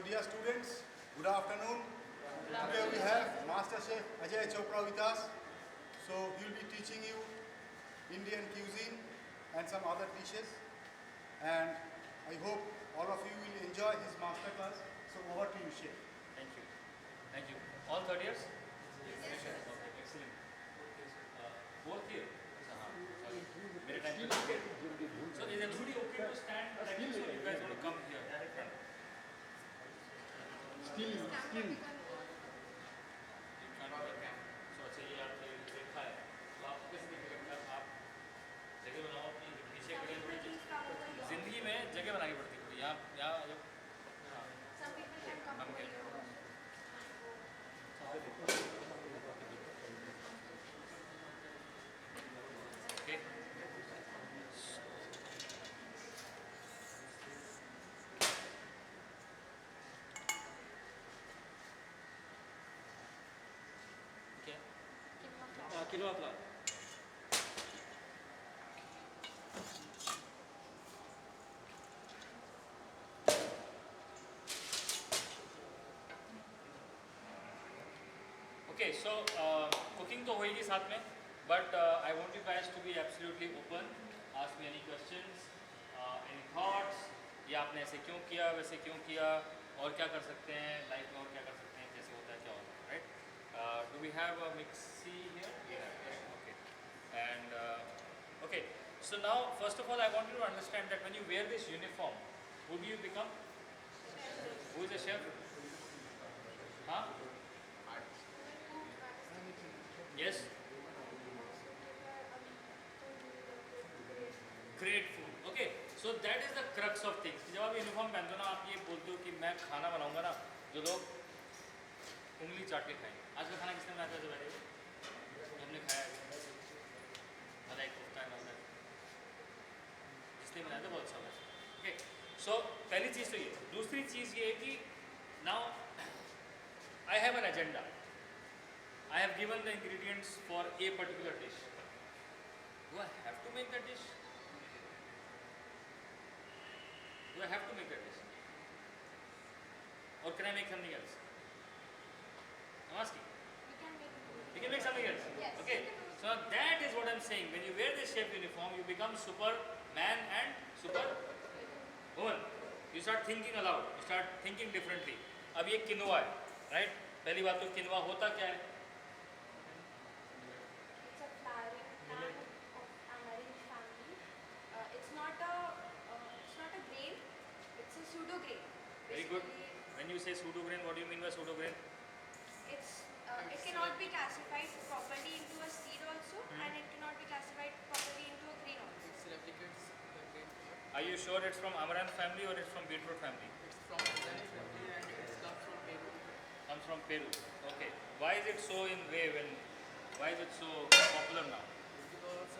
dear students, good afternoon. Today we have Master Chef Ajay Chopra with us. So he will be teaching you Indian cuisine and some other dishes. And I hope all of you will enjoy his master class. So over to you, Chef. Thank you. Thank you. All third years? Yes, sir. Okay, excellent. Fourth year? Sorry. Many times you get. So is everybody okay to stand like this, or you guys want to come here? Still. So अच्छा ये आपने देखा है तो आप किस तरीके का आप जगह बनाओ अपनी पीछे खड़े थोड़ी जिंदगी में जगह बनानी पड़ती है यहाँ यहाँ हम क्या okay quinoa flower okay so cooking तो होएगी साथ में but I want you guys to be absolutely open ask me any questions any thoughts ये आपने ऐसे क्यों किया वैसे क्यों किया और क्या कर सकते हैं लाइफ में और क्या कर सकते हैं कैसे होता है क्या होता है right do we have a mixie here? Yeah. Okay. And okay. So now, first of all, I want you to understand that when you wear this uniform, who do you become? Who is a chef? Huh? Yes. Great food. Okay. So that is the crux of things. जब आप uniform पहनते हो ना आप ये बोलते हो कि मैं खाना बनाऊंगा ना जो लोग उंगली चाट के खाएंगे। आज का खाना किसने बनाया था जो बैठे हमने खाया मलाई कोफ्ता है जिसने बनाया था बहुत अच्छा लगा ओके सो पहली चीज़ तो ये दूसरी चीज़ ये है कि now I have an agenda I have given the ingredients for a particular dish do I have to make that dish do I have to make that dish और can I make something else I'm asking. You can make something else. Yes. Okay. So that is what I'm saying. When you wear this chef uniform, you become Superman and Superwoman. You start thinking aloud. You start thinking differently. अब ये किनवा है, right? पहली बात तो किनवा होता क्या है? It's a flowering plant of amaranth family. It's not a grain. It's a pseudo grain. Very good. When you say pseudo grain, what do you mean by pseudo grain? It cannot be classified properly into a seed also, and it cannot be classified properly into a grain also. It replicates the grain part. Are you sure it's from amaranth family or it's from beetroot family? It's from Ajay family and it's comes from Peru. Comes from Peru. Okay. Why is it so in wave and why is it so popular now? Because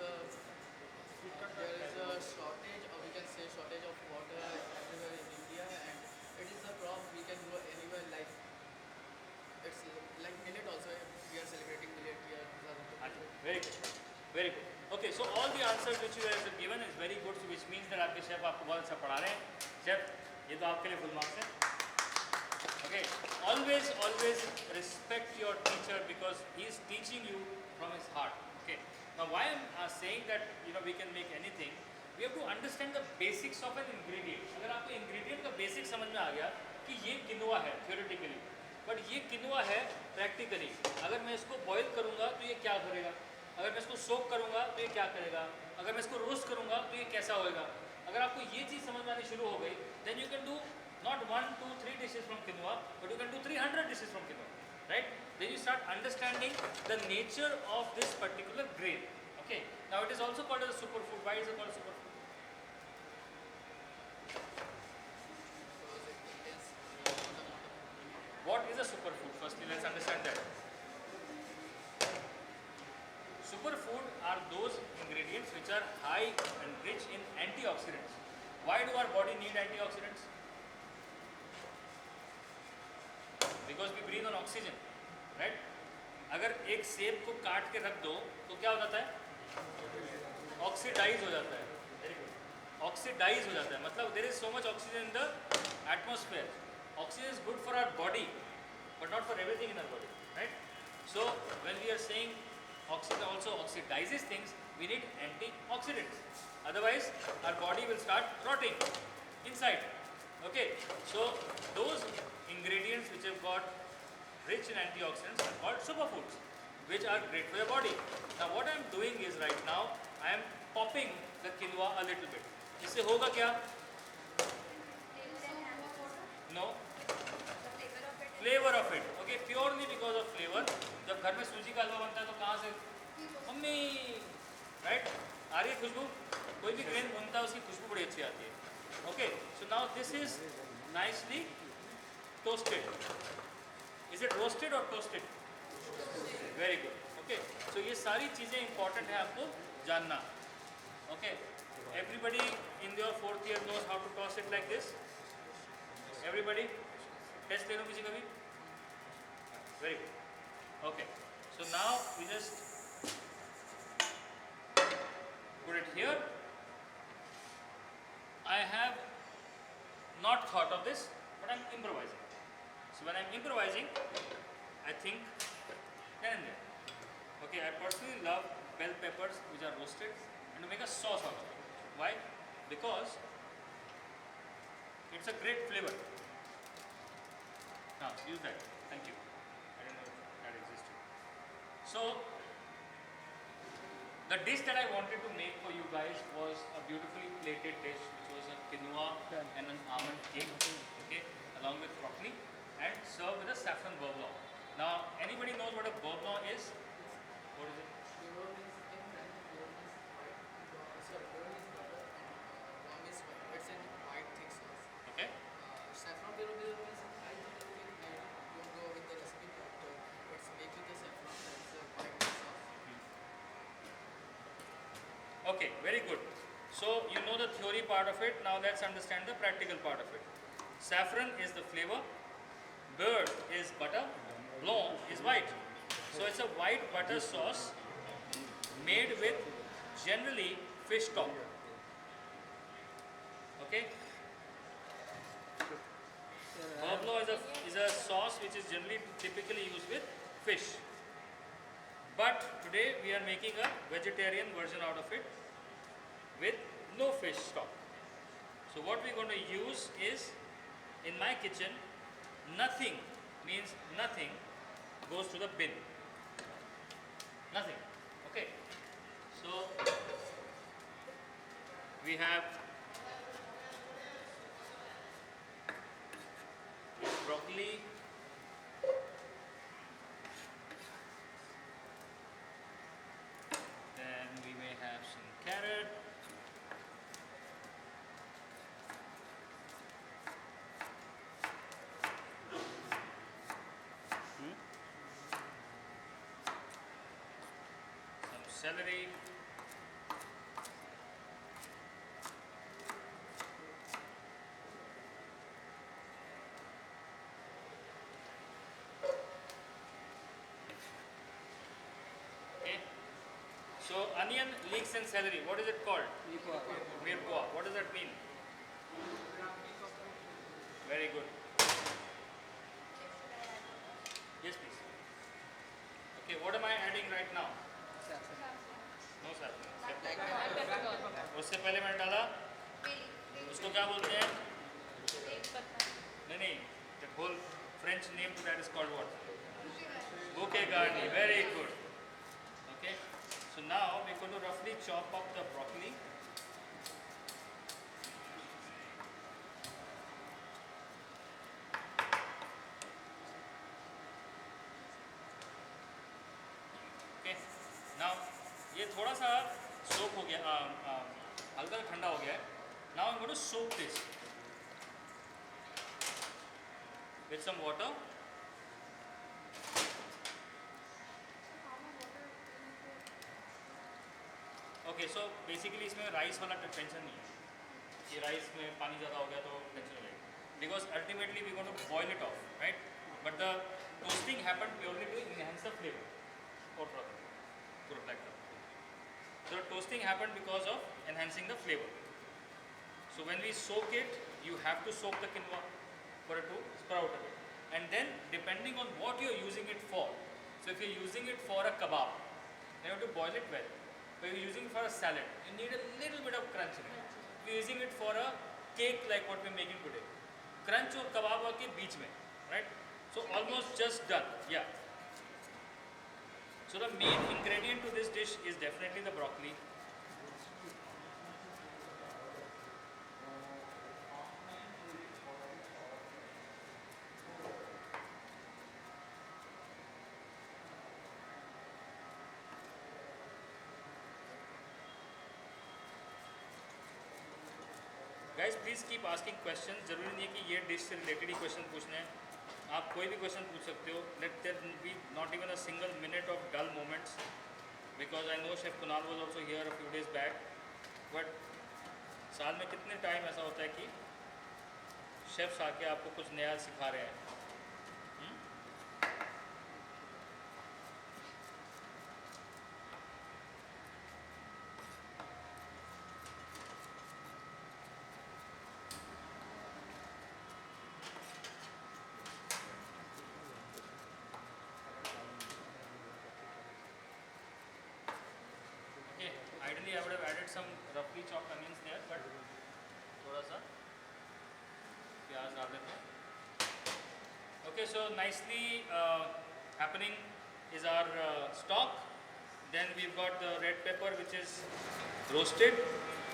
there is a shortage, or we can say shortage of water everywhere in India, and it is a crop we can grow anywhere. Like it's like millet also. We are celebrating millet here. Very good. Very good. Okay, so all the answers which you guys have given is very good, so which means that आपके chef आपको बहुत अच्छा पढ़ा रहे हैं. Chef, ये तो आपके लिए full marks है. Okay. Always respect your teacher because he is teaching you from his heart. Okay. Now why I'm saying that we can make anything. We have to understand the basics of an ingredient. अगर आपको ingredient का basic समझ में आ गया कि ये किनवा है theoretically. But ये किनवा है प्रैक्टिकली अगर मैं इसको बॉईल करूँगा तो ये क्या करेगा अगर मैं इसको सोक करूँगा तो ये क्या करेगा अगर मैं इसको रोस्ट करूँगा तो ये कैसा होएगा अगर आपको ये चीज़ समझ में आनी शुरू हो गई then you can do not 1, 2, 3 dishes from quinoa but you can do 300 dishes from quinoa right then you start understanding the nature of this particular grain okay now it is also called as super food why is it called super food What is a superfood? Firstly, let's understand that. Superfood are those ingredients which are high and rich in antioxidants. Why do our body need antioxidants? Because we breathe on oxygen, right? अगर एक सेब को काट के रख दो तो क्या हो जाता है ऑक्सीडाइज हो जाता है ऑक्सीडाइज हो जाता है मतलब there is so much oxygen in the atmosphere Oxygen is good for our body, but not for everything in our body, right? So when we are saying oxygen also oxidizes things, we need antioxidants. Otherwise, our body will start rotting inside. Okay, so those ingredients which have got rich in antioxidants are called superfoods, which are great for your body. Now what I am doing is right now, I am popping the quinoa a little bit. इससे होगा क्या? No. Flavor of it. Okay, purely because of flavor. जब घर में सूजी का हलवा बनता है तो कहाँ से? Mummy, right? आ रही है खुशबू? कोई भी ग्रेन बनता है उसकी खुशबू बड़ी अच्छी आती है. Okay, so now this is nicely toasted. Is it roasted or toasted? Very good. Okay, so ये सारी चीज़ें important है आपको जानना. Okay, everybody in your 4th year knows how to toss it like this. Everybody, test ले लो किसी का भी. Very good. Okay, so now we just put it here. I have not thought of this, but I'm improvising. So when I'm improvising, I think then and there. Okay, I personally love bell peppers which are roasted and to make a sauce out of it. Why? Because it's a great flavor. Now, use that. Thank you. I didn't know that existed. So, the dish that I wanted to make for you guys was a beautifully plated dish, which was a quinoa and an almond cake, okay, along with broccoli, and served with a saffron beurre blanc. Now, anybody knows what a beurre blanc is? What is it? Beurre means in French, beurre means white. Sorry, beurre means butter and blanc means white. It's in white thick sauce. Okay. Saffron beurre means I think I don't go with the recipe, but it's made with the saffron and it's a white thick sauce. Okay, very good. So you know the theory part of it. Now let's understand the practical part of it. Saffron is the flavor, beurre is butter, blanc is white. So it's a white butter sauce made with generally fish stock. Okay. Beurre blanc is a sauce which is generally typically used with fish. But today we are making a vegetarian version out of it with no fish stock. So what we're going to use is, in my kitchen, nothing means nothing goes to the bin. Nothing. Okay. So we have broccoli. Then we may have some carrot. Some celery. Okay. So onion, leeks and celery, what is it called? Mirepoix. What does that mean? Very good. Yes, please. Okay, what am I adding right now? No saffron. उससे पहले मैंने डाला, उसको क्या बोलते हैं? नहीं, the whole French name to that is called what? Bouquet garni. Very good. Okay. So now we're going to roughly chop up the broccoli. Okay. Now ये थोड़ा सा soak हो गया, हल्का ठंडा हो गया है. Now I'm going to soak this with some water. Okay, so basically इसमें राइस वाला टेंशन नहीं है कि राइस में पानी ज़्यादा हो गया तो टेंशन हो जाएगी. Because ultimately we're going to boil it off, right? But the toasting happened purely to enhance the flavor. Or pura black pepper. So the toasting happened because of enhancing the flavor. So when we soak it, you have to soak the quinoa. for it to sprout a bit. And then depending on what you're using it for, so if you're using it for a kebab, then you have to boil it well. If you're using it for a salad, you need a little bit of crunch in it. If you're using it for a cake like what we're making today, crunch और kebab के बीच में, right? So almost just done, yeah. So the main ingredient to this dish is definitely the broccoli. Guys, please keep asking questions. जरूरी नहीं है कि ये dish से related ही question पूछने हैं. आप कोई भी क्वेश्चन पूछ सकते हो. Let there be not even a single minute of dull moments, because I know Chef Kunal was also here a few days back. But साल में कितने टाइम ऐसा होता है कि शेफ्स आके आपको कुछ नया सिखा रहे हैं. Ideally, I would have added some roughly chopped onions there, but थोड़ा सा प्याज डाल देते हैं. Okay, so nicely happening is our stock. Then we've got the red pepper, which is roasted.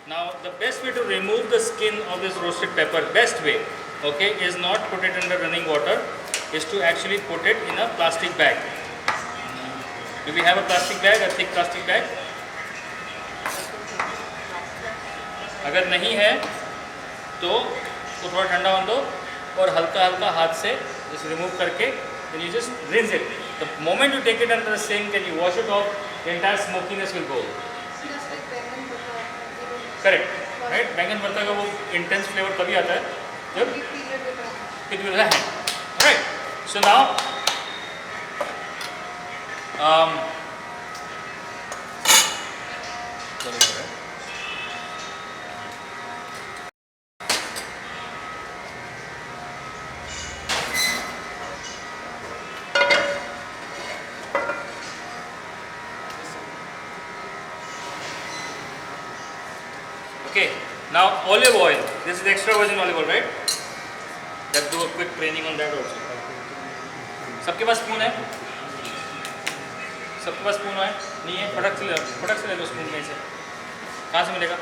Now, the best way to remove the skin of this roasted pepper, best way, okay, is not put it under running water, is to actually put it in a plastic bag. Do we have a plastic bag, a thick plastic bag? अगर नहीं है तो उसको थोड़ा ठंडा होने दो और हल्का हल्का हाथ से इस रिमूव करके then you just rinse it. The moment you take it under the sink and you wash it off, the entire smokiness will go. Correct, right? बैंगन भरता का वो intense flavor तभी आता है जब it will hang. Right. So now okay, now olive oil. This is extra virgin olive oil, right? Let's do a quick training on that also. सबके पास spoon है? सबके पास स्पून है? नहीं है? फटक से ले लो स्पून में से. कहाँ से मिलेगा?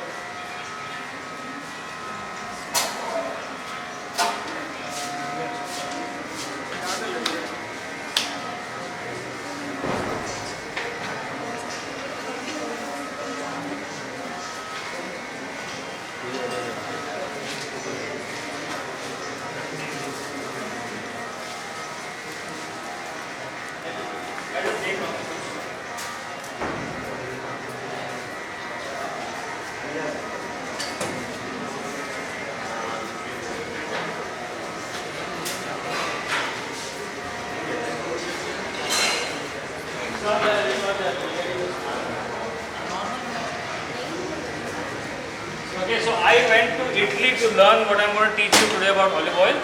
Okay, so I went to Italy to learn what I'm going to teach you today about olive oil,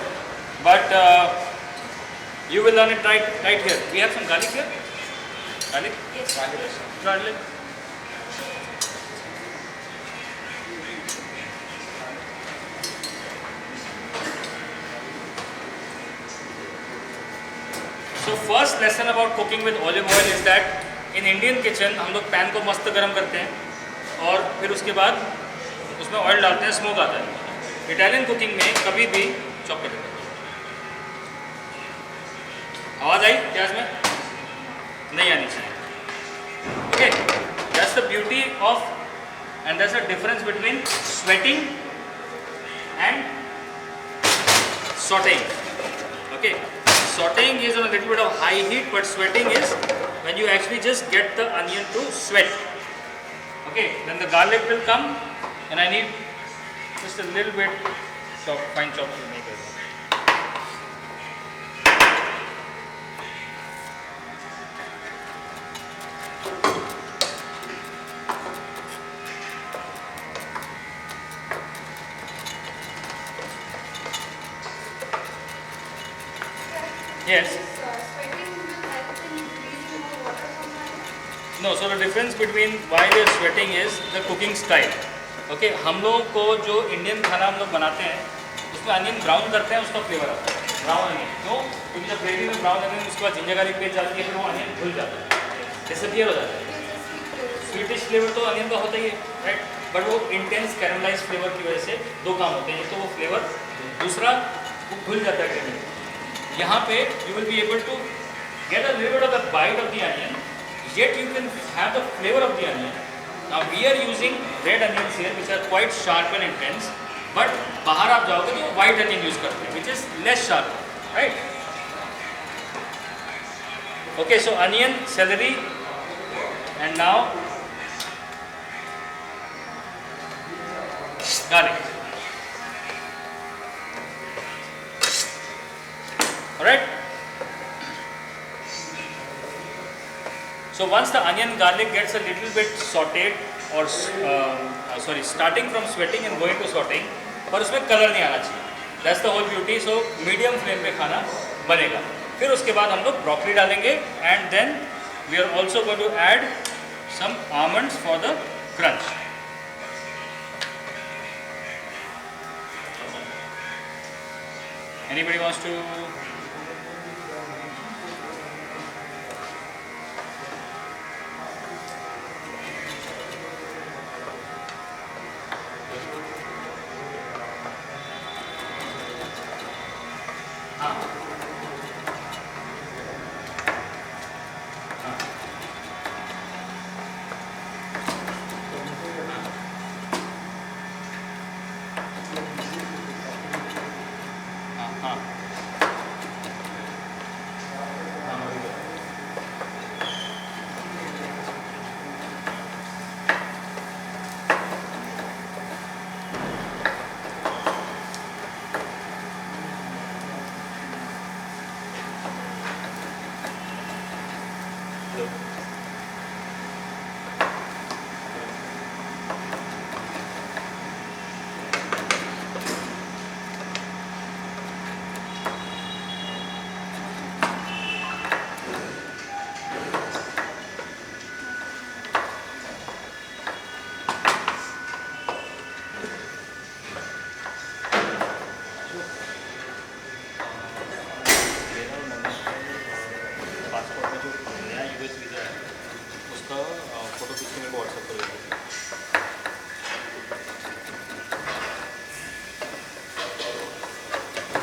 but you will learn it right here. We have some garlic here. Garlic? Yes. Garlic. So first lesson about cooking with olive oil is that in Indian kitchen हम लोग pan को मस्त गरम करते हैं और फिर उसके बाद उसमें ऑयल डालते हैं, स्मोक आता है. इटालियन कुकिंग में कभी भी चॉप कर देते हैं. आवाज़ आई प्याज में? नहीं आनी चाहिए. Okay, that's the beauty of and that's the difference between sweating and sauteing. Okay, sauteing is on a little bit of high heat, but sweating is when you actually just get the onion to sweat. Okay, then the garlic will come, and I need just a little bit fine chop to make it. Yes. Sweating will help in releasing more water from the onion? No, so the difference between why they are sweating is the cooking style. Okay, हम लोगों को जो Indian खाना हम लोग बनाते हैं उसमें अनियन ब्राउन करते हैं, उसका फ्लेवर आता है ब्राउन अनियन। क्यों? क्योंकि जब ग्रेवी में ब्राउन अनियन उसके बाद जिंजर गार्लिक पेस्ट डालती है फिर वो अनियन घुल जाता है, डिसअपियर हो जाता है। स्वीटिश फ्लेवर तो अनियन का होता ही है, राइट, बट वो इंटेंस कैरमलाइज फ्लेवर की वजह से दो काम होते हैं, एक तो वो फ्लेवर, दूसरा वो घुल जाता है ग्रेवी में। यहाँ पे you will be able to get a little bit of the bite of the onion, yet you can have the flavor of the onion. Now we are using red onions here which are quite sharp and intense, but बाहर आप जाओगे तो white onion use करते हैं which is less sharp, right? Okay, so onion, celery, and now garlic. Alright? So once the onion garlic gets a little bit sauteed or starting from sweating and going to sauteing, पर उसमें colour नहीं आना चाहिए, that's the whole beauty. So medium flame पे खाना बनेगा। फिर उसके बाद हम लोग ब्रोकली डालेंगे and then we are also going to add some almonds for the crunch. Anybody wants to?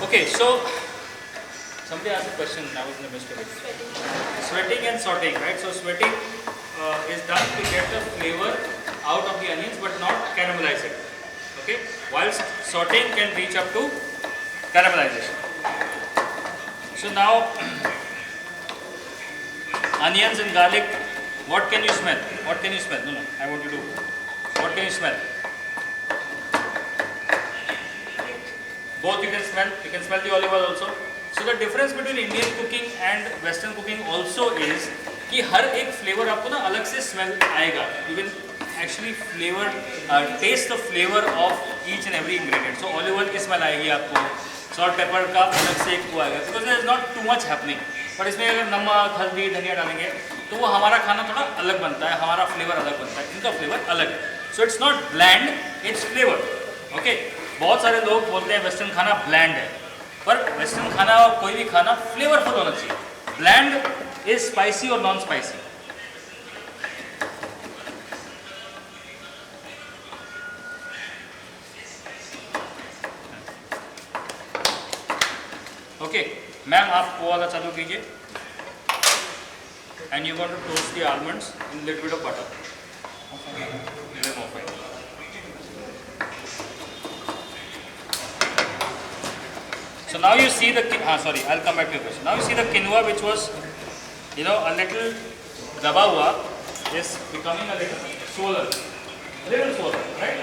Okay, so somebody asked a question, I was in the midst of it. Sweating and sauteing, right? So sweating is done to get the flavor out of the onions but not caramelize it. Okay, whilst sauteing can reach up to caramelization. So now onions and garlic, what can you smell? What can you smell? No, I want you to. What can you smell? Both you can smell the olive oil also. So the difference between Indian cooking and Western cooking also is कि हर एक flavour आपको ना अलग से smell आएगा. You will actually taste the flavor of each and every ingredient. So olive oil की smell आएगी आपको, salt pepper का अलग से एक वो आएगा, because there is not too much happening. पर इसमें अगर नमक, हल्दी, धनिया डालेंगे तो वो हमारा खाना थोड़ा अलग बनता है, हमारा फ्लेवर अलग बनता है, इनका फ्लेवर अलग है. So it's not bland, it's flavor. Okay? बहुत सारे लोग बोलते हैं वेस्टर्न खाना ब्लैंड है, पर वेस्टर्न खाना और कोई भी खाना फ्लेवरफुल होना चाहिए. ब्लैंड इज स्पाइसी और नॉन स्पाइसी. ओके मैम, आप वो वाला चालू कीजिए. And you want to toast the almonds in little bit of butter. So now you see the sorry, I'll come back to your question. Now you see the quinoa, which was, a little daba hua, is becoming a little swollen, right?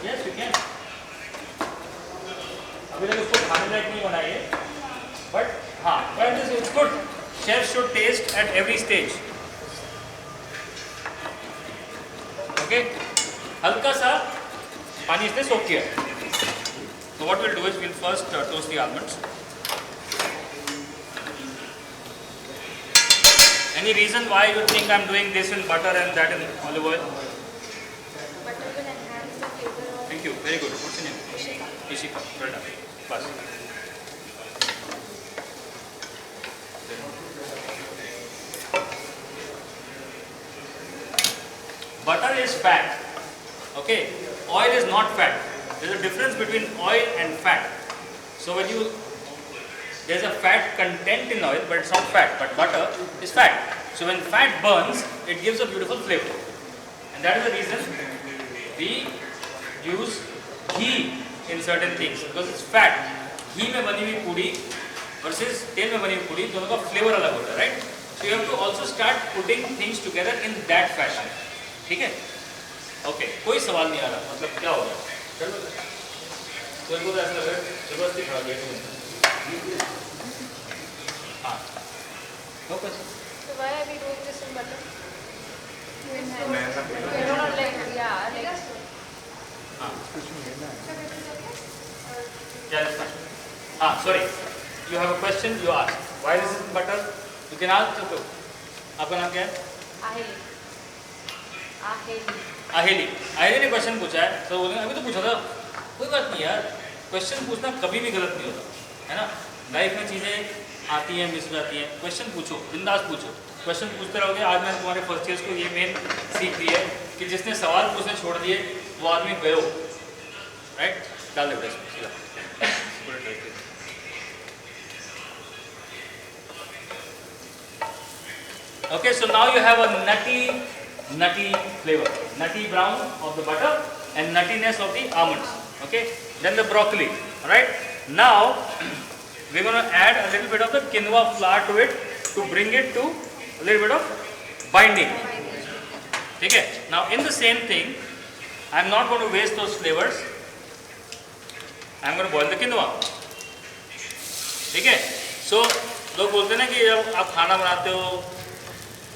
Yes, you can. अभी तक उसको खाने लायक नहीं बनाई है, but it's good. Chefs should taste at every stage. Okay, हल्का सा पानी इसने सोख किया. So what we'll do is we'll first toast the almonds. Any reason why you think I'm doing this in butter and that in olive oil? Butter will enhance the flavor of Thank you. Very good. What's your name? Ishika. Ishika. Well done. Bas. Butter is fat. Okay. Oil is not fat. There's a difference between oil and fat. So when you, there's a fat content in oil, but it's not fat. But butter is fat. So when fat burns, it gives a beautiful flavor. And that is the reason we use ghee in certain things, because it's fat. घी में बनी हुई पूड़ी versus तेल में बनी हुई पूड़ी, दोनों का flavor अलग होता है, right? So you have to also start putting things together in that fashion. ठीक है? Okay. कोई सवाल नहीं आ रहा. मतलब क्या हो रहा है? कोई को ऐसा लग रहा है जबरदस्ती खड़ा गया. हाँ. No question. So why are we doing this in butter? हाँ. Yeah, that's fine. Ah, sorry. You have a question? You ask. Why is it butter? You can ask too. आपका नाम क्या है? Aheli. Aheli. अहेली. अहेली ने question पूछा है. तो बोलेंगे अभी तो पूछा था. कोई बात नहीं यार. क्वेश्चन पूछना कभी भी गलत नहीं होता, है ना? लाइफ में चीजें आती हैं, मिस हो जाती हैं. क्वेश्चन पूछो, बिंदास पूछो. क्वेश्चन पूछते रहोगे. आज मैंने तुम्हारे फर्स्ट ईयर्स को ये मेन सीख दी है कि जिसने सवाल पूछने छोड़ दिए वो आदमी गयो. राइट? डाल दे बेटा इसमें. Okay, so now you have a nutty flavor, nutty brown of the butter and nuttiness of the almonds. Okay, then the broccoli. All right. Now we're going to add a little bit of the quinoa flour to it to bring it to a little bit of binding. Okay. Now in the same thing, I'm not going to waste those flavors. I'm going to boil the quinoa. ठीक है. So लोग बोलते हैं ना कि जब आप खाना बनाते हो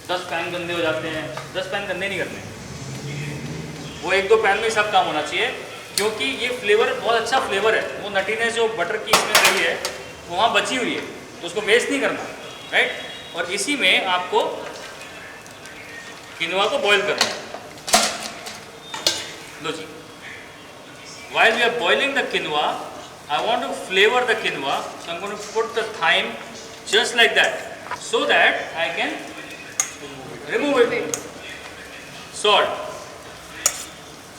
10 पैन गंदे हो जाते हैं. 10 पैन गंदे नहीं करने. वो 1-2 पैन में ही सब काम होना चाहिए, क्योंकि ये फ्लेवर बहुत अच्छा फ्लेवर है. वो नटीनेस जो बटर की इसमें रही है वो वहाँ बची हुई है, तो उसको वेस्ट नहीं करना. राइट. और इसी में आपको किनवा को बॉईल करना है. लो जी. While we are boiling the quinoa, I want to flavor the quinoa, so I'm going to put the thyme just like that, so that I can remove it. Salt.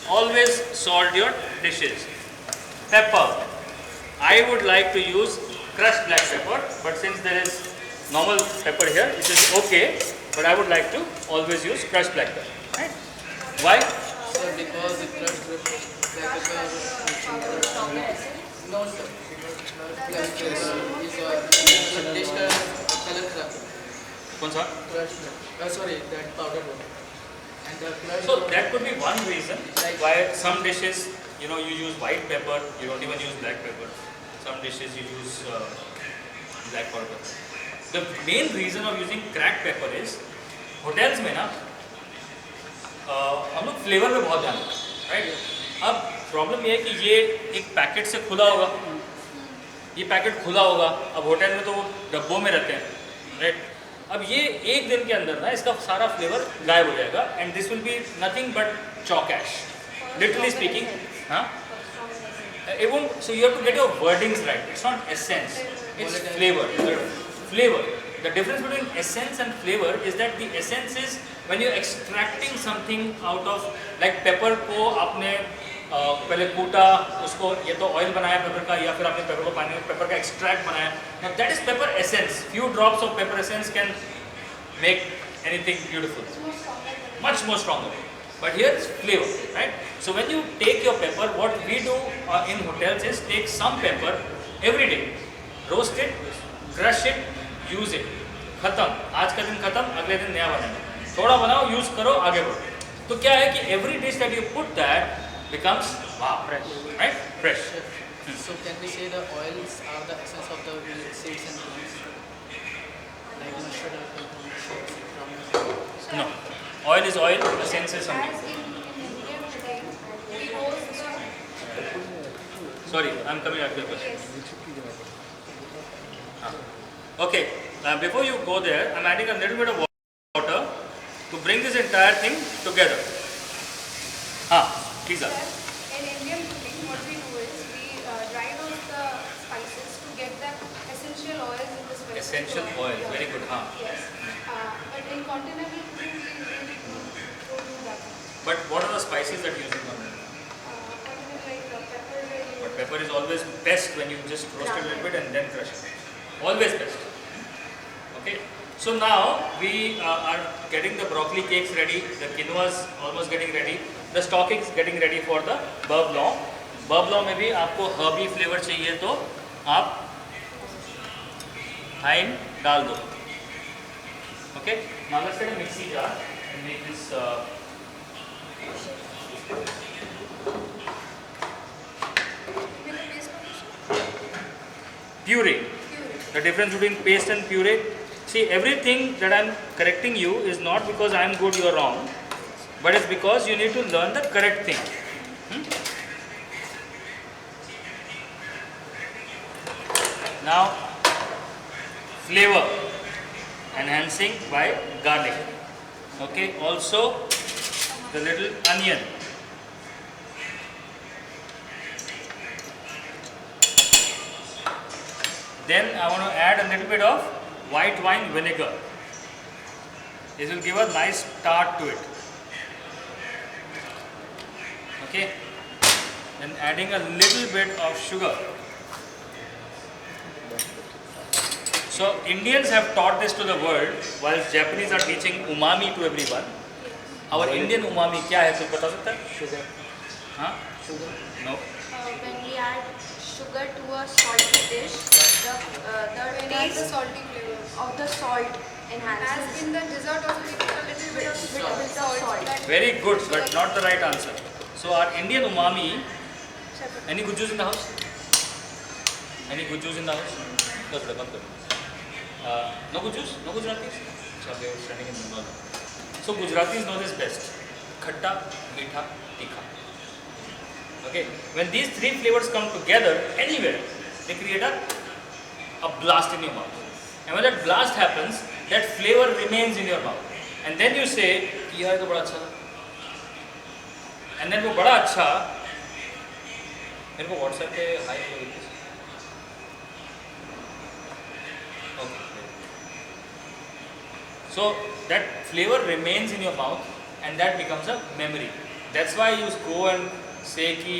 Always salt your dishes. Pepper. I would like to use crushed black pepper, but since there is normal pepper here, it is okay. But I would like to always use crushed black pepper. Right? Why? Sir, because the crushed black pepper no sir, black pepper is a dish का color खराब. कौन सा? Crushed sorry, that powdered one. And the crushed So that could be one reason why some dishes, you know, you use white pepper, you don't even use black pepper. Some dishes you use black pepper. The main reason of using cracked pepper is hotels में ना हम लोग flavour पे बहुत ध्यान देते हैं. Right. अब प्रॉब्लम ये है कि ये एक पैकेट से खुला होगा, ये पैकेट खुला होगा. अब होटल में तो वो डब्बों में रहते हैं. राइट. अब ये एक दिन के अंदर ना इसका सारा फ्लेवर गायब हो जाएगा. And this will be nothing but chalk ash, literally speaking. हाँ. It won't, so you have to get your wordings right. It's not essence, it's flavor. Flavor. The difference between essence and flavor is that the essence is when you're extracting something out of, like pepper को आपने पहले कूटा, उसको ये तो oil बनाया paper का, या फिर आपने पेपर को पानी में पेपर का एक्सट्रैक्ट बनाया. Now that is pepper essence. Few drops of pepper essence can make anything beautiful, much more stronger. But here it's flavor, right? So when you take your pepper, what we do in hotels is take some pepper every day, roast it, crush it, use it. खत्म. आज का दिन खत्म, अगले दिन नया बनाना. थोड़ा बनाओ, यूज करो, आगे बढ़ो. तो क्या है कि every dish that you put that becomes wow, fresh, right? Fresh. So can we say the oils are the essence of the seeds and plants? Like mustard oil from No. Oil is oil, essence is something. As in Indian today, we roast the Sorry, I'm coming back to the question. yes. Okay, before you go there, I'm adding a little bit of water. bring this entire thing together. Please ask. In Indian cooking, what we do is we dry roast the spices to get the essential oils in the spices. Essential oil, very good. Yes. But in continental cooking, we really don't do that. But what are the spices that you use in continental? Continental like pepper. But pepper is always best when you just roast it a little bit and then crush it. Always best. Okay. So now we are getting the broccoli cakes ready. The quinoa is almost getting ready. The stock is getting ready for the beurre blanc. Beurre blanc में भी आपको herby flavor चाहिए तो आप thyme डाल दो. Okay. Now let's get a mixie jar and make this. Puree. The difference between paste and puree. See, everything that I am correcting you is not because I am good, you are wrong, but it's because you need to learn the correct thing. Now, flavor enhancing by garlic. Okay, also the little onion. Then I want to add a little bit of white wine vinegar. This will give a nice tart to it. Okay. Then adding a little bit of sugar. So Indians have taught this to the world, whilst Japanese are teaching umami to everyone. Our Indian umami क्या है? कुछ बता सकता है? Sugar. हाँ? Sugar. No. When we add sugar to a salty dish, the taste salty flavor of the salt enhances. As in the dessert also we put a little bit of salt. Very good, but not the right answer. So our Indian umami. Any gujus in the house? Any gujus in the house? No gujus? No Gujaratis? They were standing in Bengal. So Gujaratis know this best. Khatta, meetha, tikha. Okay. When these three flavors come together anywhere, they create a blast in your mouth. And when that blast happens, that flavor remains in your mouth. And then you say, "Yaar, to bada acha." And then वो बड़ा अच्छा मेरे को WhatsApp पे high बोलो please. Okay. So that flavor remains in your mouth and that becomes a memory. That's why you go and say कि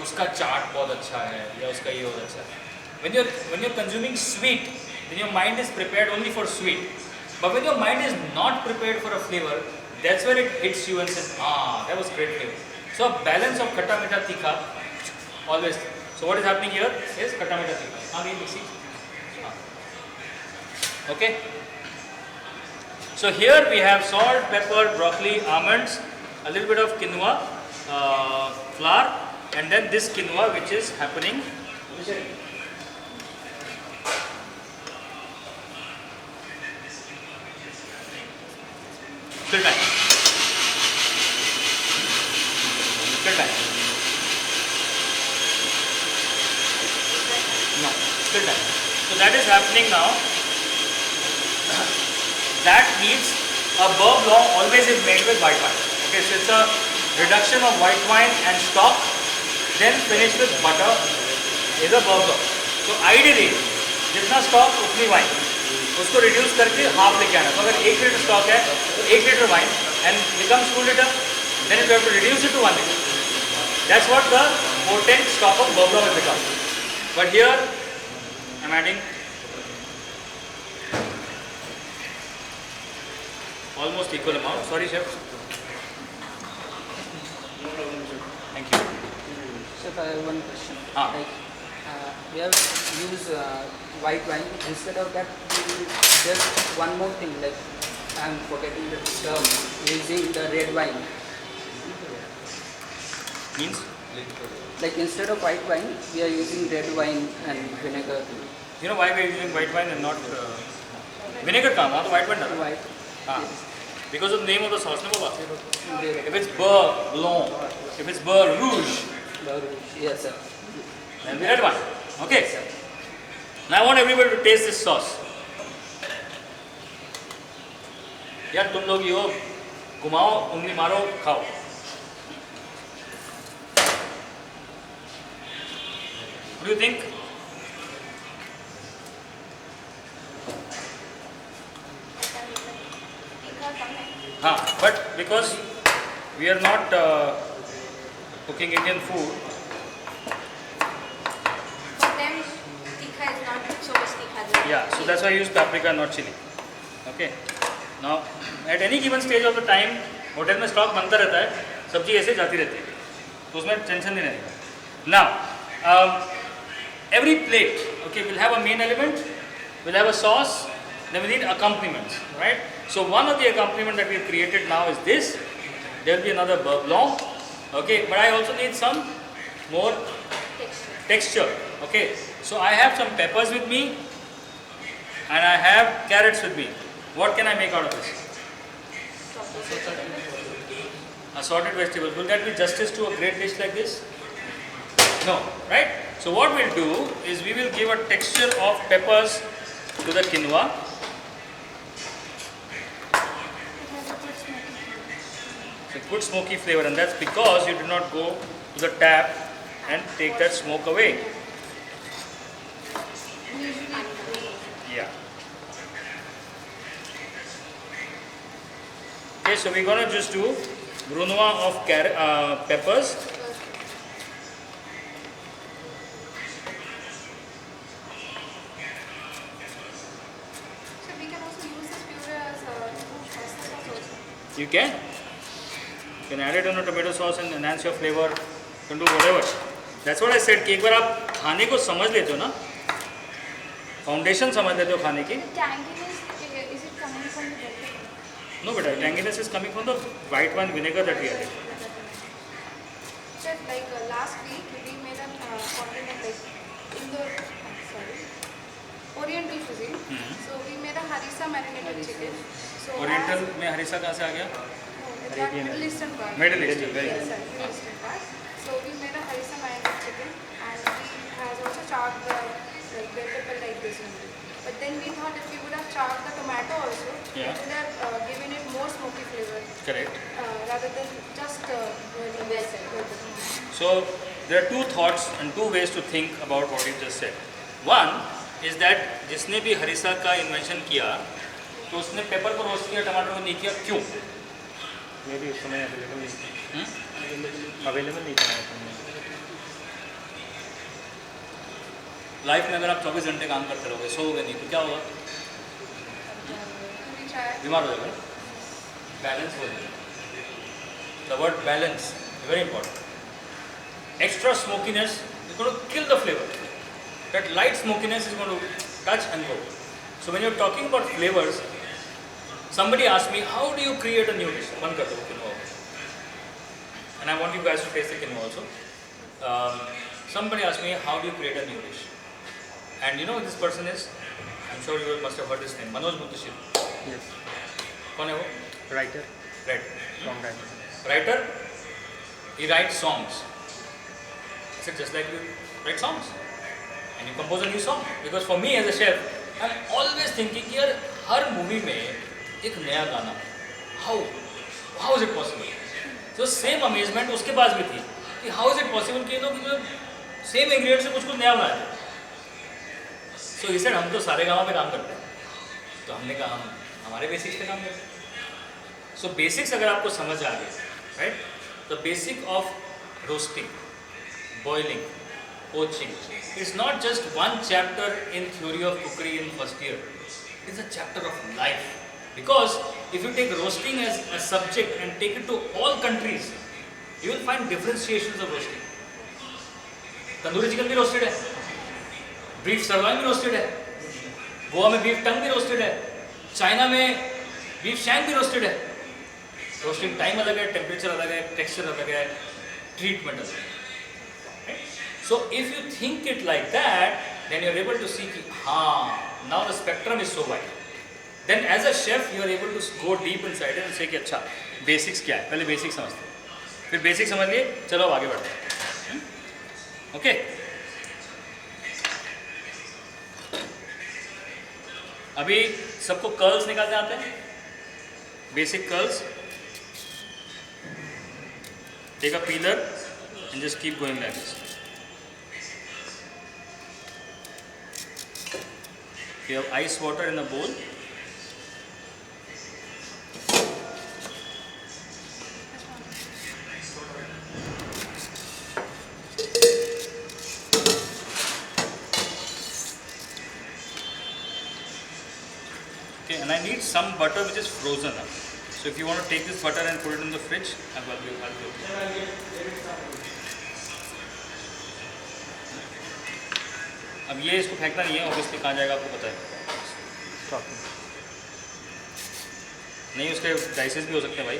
उसका चाट बहुत अच्छा है या उसका ये बहुत अच्छा है. When you're consuming sweet, then your mind is prepared only for sweet. But when your mind is not prepared for a flavor, that's where it hits you and says, that was great flavor. So a balance of khatta, meetha, tikha, always. So what is happening here is khatta, meetha, tikha. Again, mixing. Okay. So here we have salt, pepper, broccoli, almonds, a little bit of quinoa, flour, and then this quinoa which is happening. Still time. Still time. No, still time. So that is happening now. That means a beurre blanc always is made with white wine. Okay, so it's a reduction of white wine and stock, then finished with butter is a beurre blanc. So ideally, जितना stock उतनी wine, उसको reduce करके half लेके आना. तो अगर 1 litre stock है, तो 1 litre wine and becomes 2 liter, then you have to reduce it to 1 liter. That's what the potent stock of beurre blanc will become. But here, I'm adding almost equal amount. Sorry, chef. Thank you. Chef, I have one question. Like, we have used white wine. Instead of that, we will just one more thing. Like I'm forgetting the term. Using the red wine. Means? Like instead of white wine, we are using red wine and vinegar. You know why we are using white wine and not vinegar? Kam, तो white wine डाला. White. Yes. Because of the name of the sauce, no Baba? Red. If it's beurre blanc, if it's beurre rouge, Yes, sir. then the red one. Okay. Now I want everybody to taste this sauce. यार तुम लोग यो घुमाओ, उंगली मारो, खाओ। What do you think? हाँ, but because we are not cooking Indian food. For them, tikha is not so much tikha. Yeah, so that's why I use paprika, not chili. Okay. Now, at any given stage of the time, hotel में stock बनता रहता है, सब्जी ऐसे जाती रहती है, तो उसमें टेंशन नहीं रहेगा. Now, every plate, okay, will have a main element, will have a sauce, then we need accompaniments, right? So one of the accompaniment that we have created now is this. There will be another beurre blanc, okay, but I also need some more texture, okay. So I have some peppers with me, and I have carrots with me. What can I make out of this? Assorted vegetables. Will that be justice to a great dish like this? No, right? So what we'll do is we will give a texture of peppers to the quinoa. It's a good smoky flavor, and that's because you did not go to the tap and take that smoke away. Yeah. Okay, so we're gonna just do brunoise of peppers. You can add it on a tomato sauce and enhance your flavor. You can do whatever. That's what I said कि एक बार आप खाने को समझ लेते हो ना, foundation समझ लेते हो खाने की. Tanginess, is it coming from the vegetable? No, but tanginess is coming from the white wine vinegar that we added. Sir, like last week we made a continent like Oriental cuisine. So we made a harissa marinated chicken. So Oriental में हरीसा कहाँ से आ गया? Middle Eastern part. Middle Eastern, very Yes, good. sir, Middle Eastern part. So we made a harissa marinated chicken, and we has also chopped the like bell pepper like this only. But then we thought if we would have chopped the tomato also, Yeah. it would have given it more smoky flavor Correct. rather than just boiling this. So there are two thoughts and two ways to think about what you just said. One is that जिसने भी हरीसा का invention किया तो उसने paper को roast किया, टमाटर को नहीं किया, क्यों? मे भी उस समय अवेलेबल नहीं था. अवेलेबल नहीं था. लाइफ में अगर आप 24 घंटे काम करते रहोगे, सोओगे नहीं तो क्या होगा? बीमार हो जाएगा. बैलेंस हो जाएगा. The word balance is very important. Extra smokiness is going to kill the flavor. That light smokiness is going to touch and go. So when you're talking about flavors, somebody asked me, how do you create a new dish? Band kar do quinoa. And I want you guys to taste the quinoa also. Somebody asked me, how do you create a new dish? And you know who this person is? I'm sure you must have heard his name. Manoj Muntashir. Yes. कौन है वो? Writer. Right. Song writer. Writer. He writes songs. Just like you write songs and you compose a new song. Because for me as a chef, I'm always thinking कि यार हर movie में एक नया गाना. How is it possible? So same amazement उसके पास भी थी कि how is it possible कि ये लोग same ingredient से कुछ नया बनाए. So he said हम तो सारे गाँव पे काम करते हैं, तो हमने कहा हम हमारे बेसिक्स पे काम करते हैं. So basics अगर आपको समझ आ गए, right? The basic of roasting, boiling, poaching. It's not just one chapter in theory of cookery in first year. It's a chapter of life. Because if you take roasting as a subject and take it to all countries, you will find differentiations of roasting. Tandoori chicken भी roasted है, beef सर्वाइन भी roasted है, गोवा में beef टंग भी roasted है, China में beef shank भी roasted है. रोस्टिंग टाइम अलग है, टेम्परेचर अलग है, टेक्सचर अलग है, ट्रीटमेंट अलग है. So if you think it like that, then you are able to see now the spectrum is so wide. Then as a chef you are able to go deep inside it and say कि अच्छा basics क्या है, पहले basics समझते हैं, फिर basics समझ लिए, चलो अब आगे बढ़ते हैं. Okay? अभी सबको कर्ल्स निकालने आते हैं? basic curls. Take a peeler and just keep going like this. You have ice water in a bowl. Okay, and I need some butter which is frozen up. So if you want to take this butter and put it in the fridge, I'll be okay. अब ये इसको फेंकना नहीं है, obviously कहाँ जाएगा आपको पता है। नहीं, उसके डाइसेस भी हो सकते हैं भाई।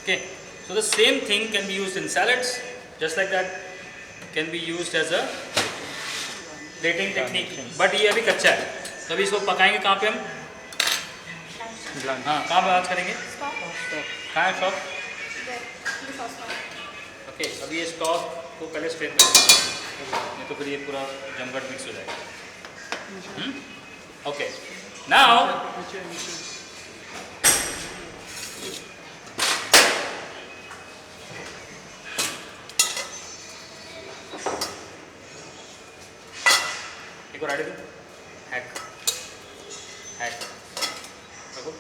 Okay, so the same thing can be used in salads, just like that can be used as a plating technique. But ये अभी कच्चा है, तो अभी इसको पकाएंगे कहाँ पे हम? हाँ, कहाँ पे बात करेंगे? कहाँ है स्टॉक? ओके, अभी ये स्टॉक को पहले स्ट्रेन करेंगे, नहीं तो फिर ये पूरा जमघट मिक्स हो जाएगा। ओके, नाउ एक और आइडिया दो, हैक रखो।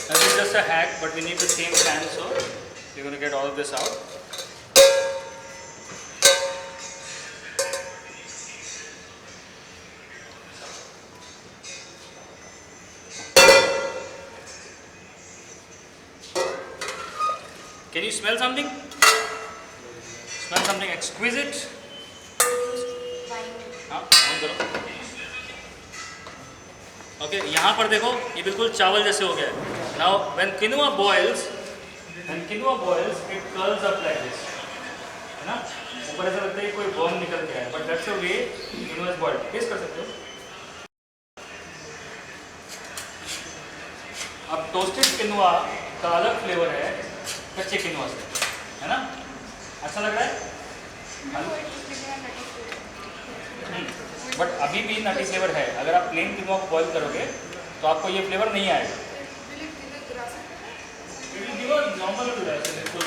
This is just a hack, but we need the same pan, so we're going to get all of this out. Can you smell something? Smell something exquisite? हाँ, on करो। Okay, यहाँ पर देखो, ये बिल्कुल चावल जैसे हो गया है। Now, when quinoa boils, it curls up like this, है ना? ऊपर ऐसा लगता है कि कोई worm निकल गया है, but that's the way quinoa is boiled. Taste कर सकते हो? अब टोस्टेड quinoa का अलग फ्लेवर है कच्चे quinoa से, है ना? अच्छा लग रहा है? बट अभी भी नटी फ्लेवर है। अगर आप प्लेन quinoa को बॉईल करोगे तो आपको ये फ्लेवर नहीं आएगा। नॉर्मल बिल्कुल मेरे को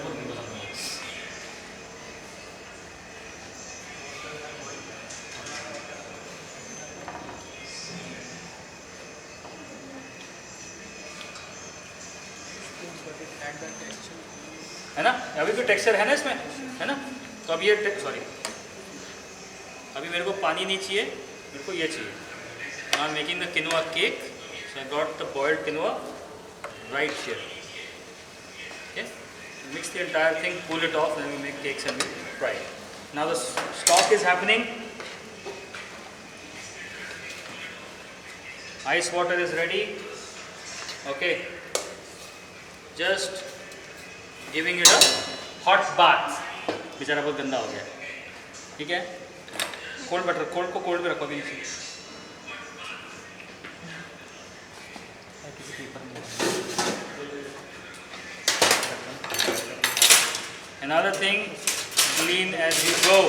नहीं पसंद है ना? अभी भी टेक्सचर है ना इसमें, है ना? तो अब ये सॉरी, अभी मेरे को पानी नहीं चाहिए, मेरे को ये चाहिए। I am making the quinoa cake, so I got the boiled quinoa right here. Okay, mix the entire thing, pull it off, then we make cakes and we fry it. Now the stock is happening. Ice water is ready. Okay, just giving it a hot bath. बेचारा बहुत गंदा हो गया, ठीक है? Cold butter, cold को cold में रखो अभी नीचे। Another thing, clean as you go.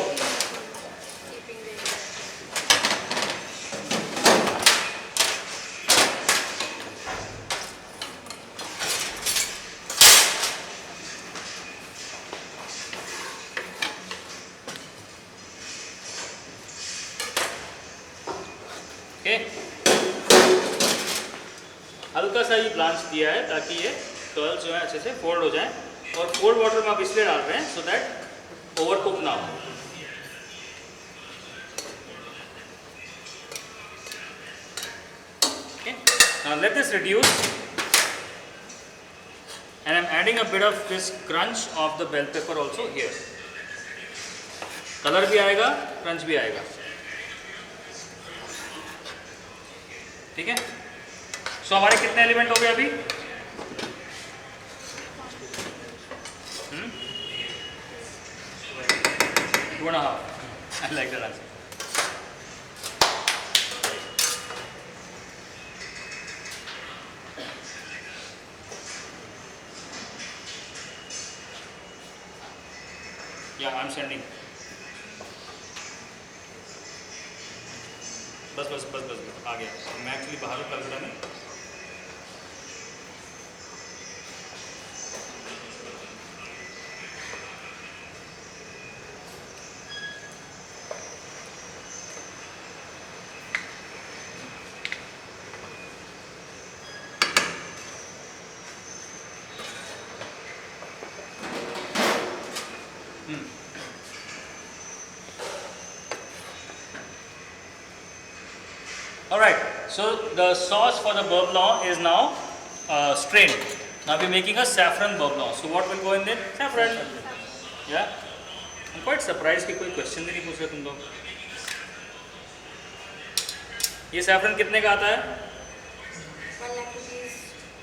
Okay. हल्का सा ही ब्लांच दिया है ताकि ये कर्ल्स जो है अच्छे से फोल्ड हो जाए, और कोल्ड वाटर में आप इसलिए डाल रहे हैं सो दैट ओवर कुक ना हो। Okay. Now let this reduce, and I'm adding a bit of this crunch of the bell pepper also here. Colour भी आएगा, क्रंच भी आएगा, ठीक है? सो हमारे कितने एलिमेंट हो गए अभी? 2.5. I like that answer. Yeah, I'm sending. बस आ गया. मैं एक्चुअली बाहर हूँ कलकत्ता में. Alright, so the sauce for the beurre blanc is now strained. Now we're making a saffron beurre blanc. So what will go in there? Saffron. Yeah? I'm quite surprised कि कोई question भी नहीं पूछ रहे तुम लोग. ये saffron कितने का आता है? 1 lakh rupees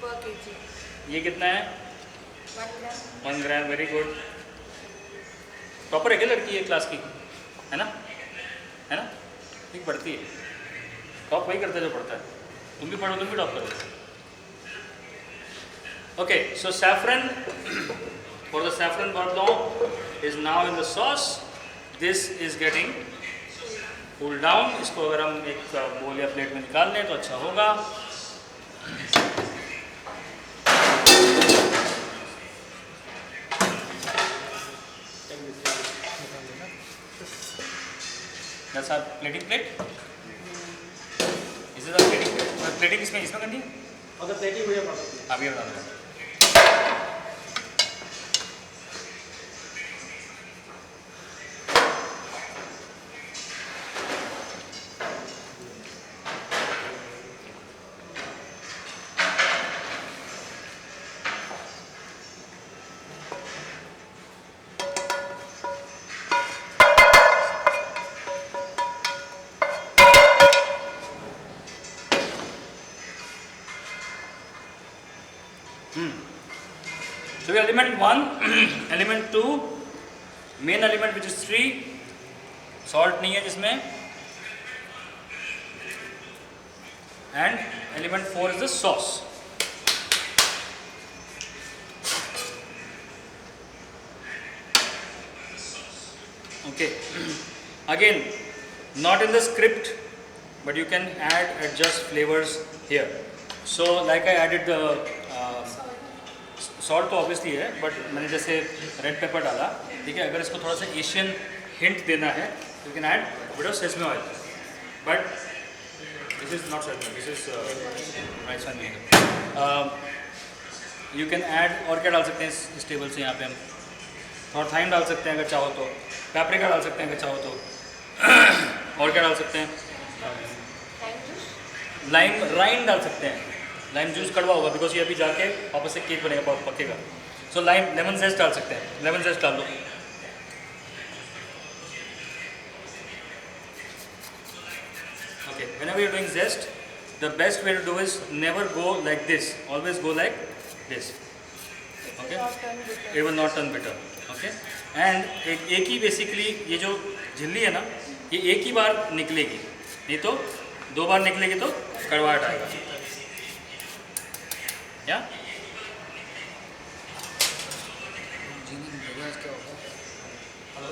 per kg. ये कितना है? 1 gram. 1 gram. Very good. Topper है क्या लड़की ये क्लास की? है ना? ठीक पढ़ती है. टॉप वही करता है जो पढ़ता है. तुम भी पढ़ो, तुम भी टॉप करो. Okay, so saffron for the saffron beurre blanc is now in the sauce. This is getting cooled down. इसको अगर हम एक बोल या प्लेट में निकाल लें तो अच्छा होगा. That's our plating plate. Is it our plating plate? Plating इसमें करनी है? अगर प्लेटिंग हुई है बता अभी बता दो. So we have element 1, element 2, main element which is 3, salt नहीं है जिसमें, and element 4 is the sauce. Okay, again not in the script, but you can adjust flavors here. So like I added the salt तो obviously है, but मैंने जैसे red pepper डाला, ठीक है. अगर इसको थोड़ा सा एशियन हिंट देना है you can add bit of sesame oil, but this is not sesame, this is rice wine vinegar. You can add और क्या डाल सकते हैं इस टेबल से. यहाँ पे हम थोड़ा थाइम डाल सकते हैं अगर चाहो तो, पेपरिका डाल सकते हैं अगर चाहो तो, और क्या डाल सकते हैं, लाइम राइन डाल सकते हैं. लाइम जूस कड़वा होगा बिकॉज ये अभी जाके वापस से केक बनेगा, पकेगा. सो लाइम लेमन जेस्ट डाल सकते हैं, लेमन जेस्ट डाल लो. Okay, whenever you're doing zest, the best way to do is never go like this, always go like this. Okay, it will not turn bitter. Okay, and एक ही basically ये जो झिल्ली है ना, ये एक ही बार निकलेगी, नहीं तो 2 बार निकलेगी तो कड़वाहट आएगा. Yeah? Hello?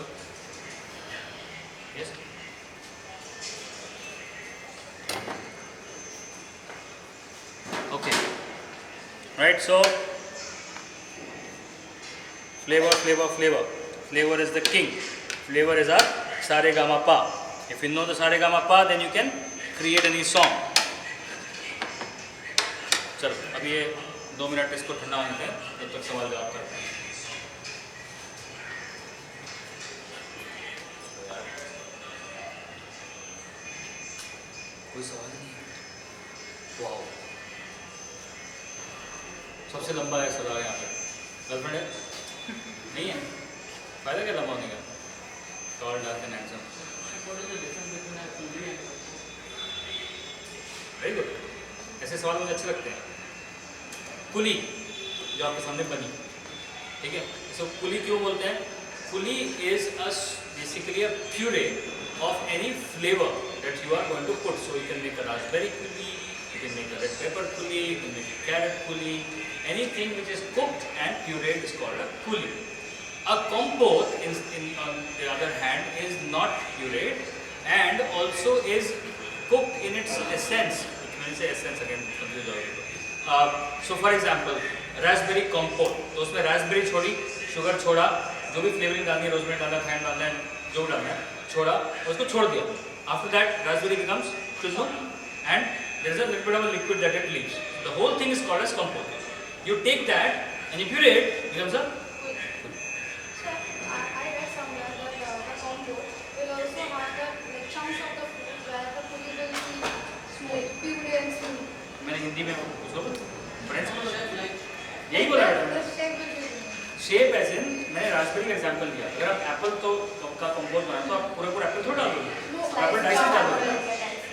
Yes? Okay. Right, so flavor is the king. Flavor is our sa re ga ma pa. If you know the sa re ga ma pa, then you can create any song. चलो अभी ये 2 minute इसको ठंडा होने दें, जब तक सवाल जवाब करते हैं. कोई सवाल नहीं है. वाओ, सबसे लंबा है सवाल यहाँ पे. गर्लफ्रेंड है? नहीं है. फायदा क्या लंबा होने का? Tall dark and handsome. Very good. ऐसे सवाल मुझे अच्छे लगते हैं. कुली जो आपके सामने बनी, ठीक है, इसको कुली क्यों बोलते हैं? Puli is basically a puree of any flavor that you are going to put. So you can make a raspberry puli, you can make a red pepper puli, you can make a carrot puli. Anything which is cooked and pureed is called a puli. A compote, on the other hand, is not pureed and also is cooked in its essence. When I say essence again, confuse all. So for example, raspberry compote. तो उसमें raspberry छोड़ी, sugar छोड़ा, जो भी flavoring डालनी है, rosemary डालना, thyme डालना है, जो डालना है, छोड़ा, उसको छोड़ दिया. After that, raspberry becomes chullu and there is a little bit of a liquid that it leaves. The whole thing is called as compote. You take that and you puree it, it becomes a Sir, I read somewhere that the compote will also have the chunks of the fruit where the puli will be smooth, puree and smooth. मैंने हिंदी में उसको friends में Like यही बोला The है. shape will be shape as in मैंने raspberry का example दिया. अगर आप एप्पल तो का कंपोज बनाए तो आप पूरे एप्पल थोड़ा डाल दोगे. एप्पल डाइसेस डाल दोगे.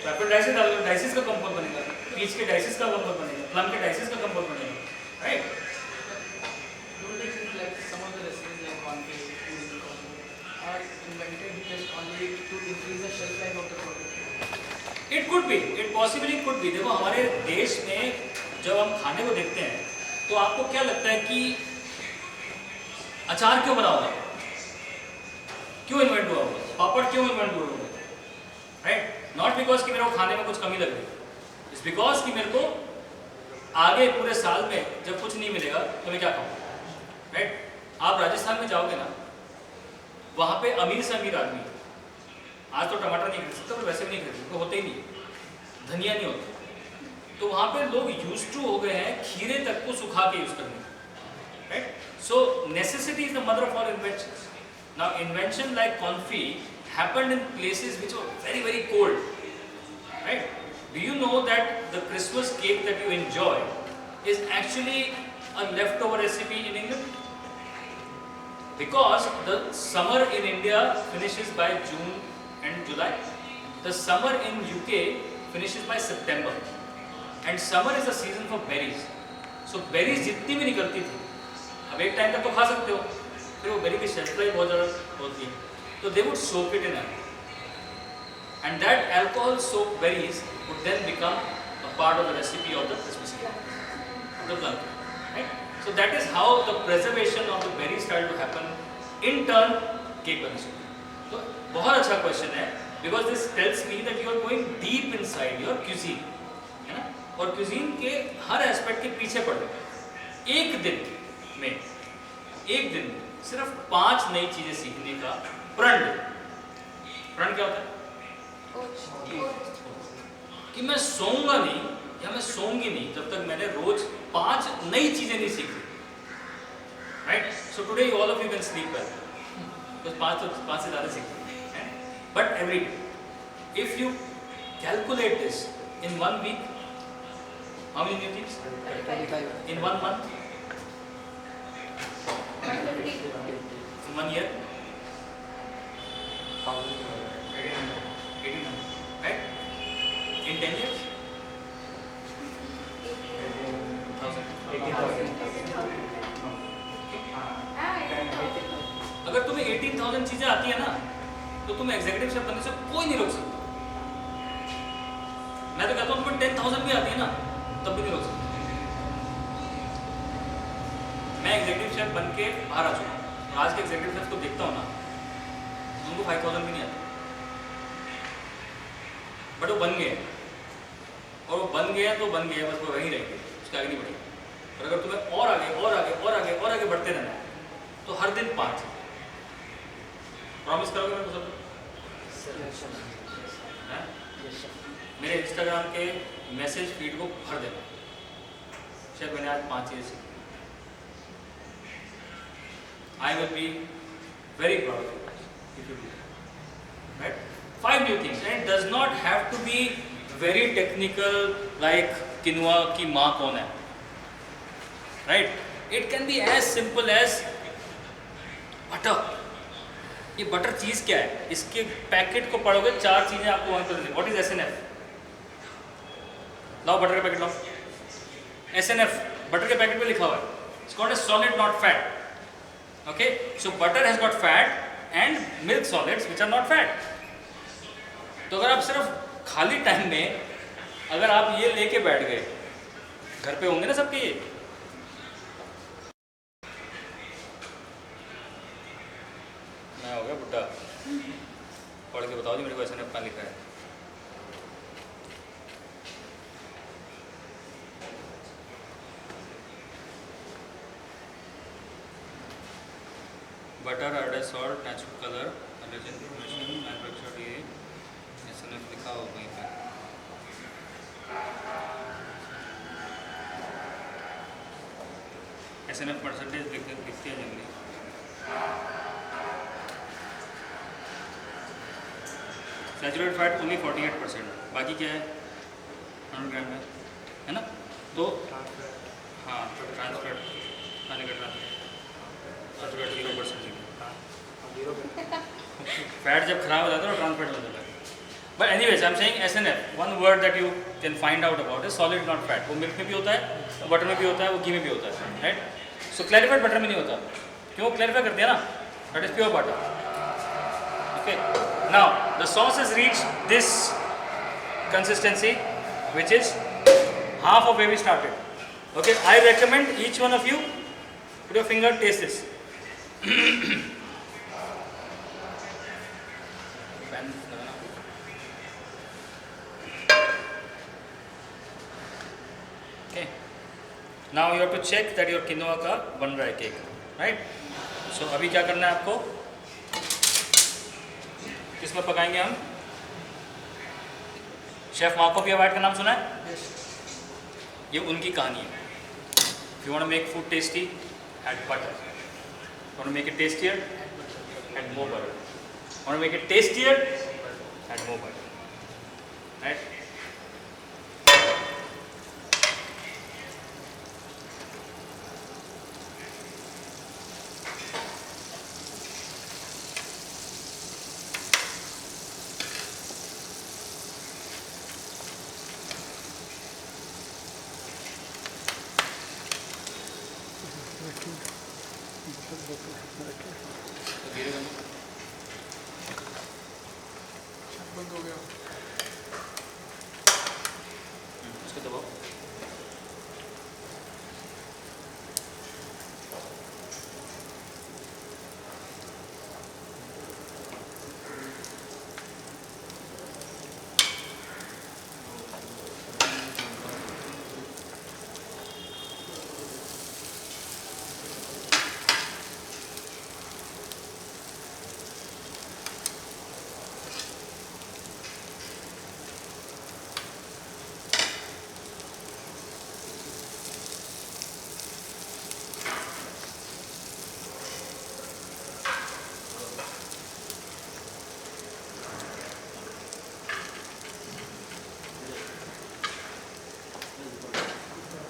तो एप्पल डाइसेस डाल दोगे, डाइसेस का कंपोज बनेगा. पीच के डाइसेस का कंपोज बनेगा. प्लम के डाइसेस का कंपोज बनेगा. Right? don't you think like some of the recipes like confit, puri, compote are invented just only to increase the shelf life of the product? It could be, it possibly could be. देखो हमारे देश में जब हम खाने को देखते हैं तो आपको क्या लगता है कि अचार क्यों बना होगा, क्यों इन्वेंट हुआ होगा, पापड़ क्यों इन्वेंट हुए होंगे? राइट? नॉट बिकॉज कि मेरे को खाने में कुछ कमी लग रही, इट्स बिकॉज कि मेरे को आगे पूरे साल में जब कुछ नहीं मिलेगा तो मैं क्या खाऊं. राइट? आप राजस्थान में जाओगे ना, वहां पे अमीर से अमीर आदमी, आज तो टमाटर नहीं खरीद सकता, पर वैसे भी नहीं खरीद सकते, होते ही नहीं, धनिया नहीं होता. तो वहां पे लोग यूज टू हो गए हैं खीरे तक को सुखा के यूज करने. Right? So necessity is the mother of all inventions. Now invention like confit happened in places which were very very cold. Right? Do you know that the Christmas cake that you enjoy is actually a leftover recipe in England? Because the summer in India finishes by June and July. The summer in UK finishes by September. And summer is the season for berries. So berries जितनी भी निकलती थी, अब एक time तक तो खा सकते हो, फिर वो बेरी की शेल्फ लाइफ बहुत ज़्यादा होती है, तो they would soak it in alcohol and that alcohol soak berries would then become a part of the recipe of the Christmas cake, the plum. Right? So that is how the preservation of the berry start to happen. In turn cake बन सकती. तो बहुत अच्छा question है, because this tells me that you are going deep inside your cuisine, है ना, और cuisine के हर एस्पेक्ट के पीछे पड़ गए. एक दिन सिर्फ 5 नई चीजें सीखने का प्रण. प्रण क्या होता है? कि मैं सोऊंगा नहीं या मैं सोऊंगी नहीं जब तक मैंने रोज 5 नई चीजें नहीं सीखी. Right? So today all of you can sleep well, because 5 से ज्यादा सीखते हैं. But every day if you calculate this in 1 week, how many new things? 35. In 1 month, in 1 year, 1800, right? In 10 years, 18,000. अगर तुम्हें 18,000 चीजें आती है ना, तो तुम्हें एग्जीक्यूटिव शेफ बनने से कोई नहीं रोक सकता. मैं तो कहता हूँ तुम्हें 10,000 भी आती है ना, तब भी नहीं रोक सकता. मैं एग्जीक्यूटिव शेफ बन के बाहर आ चुका हूँ. आज के एग्जीक्यूटिव शेफ को देखता हूँ ना, उनको 5,000 भी नहीं आता, बट वो बन गए. और वो बन गए तो बन गए, बस वो वहीं रहेंगे, उसके आगे नहीं बढ़ेंगे. और अगर तुम्हें और आगे और आगे और आगे और आगे बढ़ते रहना है तो हर दिन 5. प्रॉमिस करोगे मेरे को सब? मेरे इंस्टाग्राम के मैसेज फीड को भर देना, शायद मैंने आज 5 चीज़ें सीखी. I will be very proud of you if you do that. Right? 5 new things, and it does not have to be very technical like quinoa की माँ कौन है. Right? It can be as simple as butter. ये butter cheese क्या है? इसके packet को पढ़ोगे 4 चीजें आपको वहां पर. What is SNF? लाओ बटर का पैकेट लाओ. SNF बटर के पैकेट पे लिखा हुआ है. It's called as solid not fat. Okay, so butter has got fat and milk solids which are not fat. तो अगर आप सिर्फ खाली टाइम में अगर आप ये लेके बैठ गए, घर पे होंगे ना सबके ये, मैं हो गया बुड्ढा, पढ़ के बताओ जी मेरे को ऐसे कहाँ लिखा है। Butter, iodized salt, natural color, allergen information, manufactured ये SNF लिखा हो कहीं पे। SNF परसेंटेज लिखते हैं जनरली। सैचुरेटेड फैट ओनली 48%, बाकी क्या है 100 ग्राम है ना। तो हाँ ट्रांस फैट खाने का सैचुरेटेड 0% फैट जब खराब हो जाता है तो ट्रांस फैट हो जाता है। But anyways I am saying SNF, one word that you can find out about is solid not fat. वो मिल्क में भी होता है, बटर में भी होता है, वो घी में भी होता है, राइट। सो क्लैरिफाइड बटर में नहीं होता, क्यों क्लैरिफाई कर दिया ना, that is pure butter. Okay, now the sauce has reached this consistency, which is half of where we started. Okay, I recommend each one of you put your finger, taste this. Okay, now you have to check that your quinoa का बन रहा है cake, right? So अभी क्या करना है आपको, किसमें पकाएंगे हम? शेफ मार्कोव वाइट का नाम सुना है? ये उनकी कहानी है। If you want to make food tasty, add butter. You want to make it tastier, add more butter. You want to make it tastier, add more butter. Right? बंद हो गया। इसको दबाओ।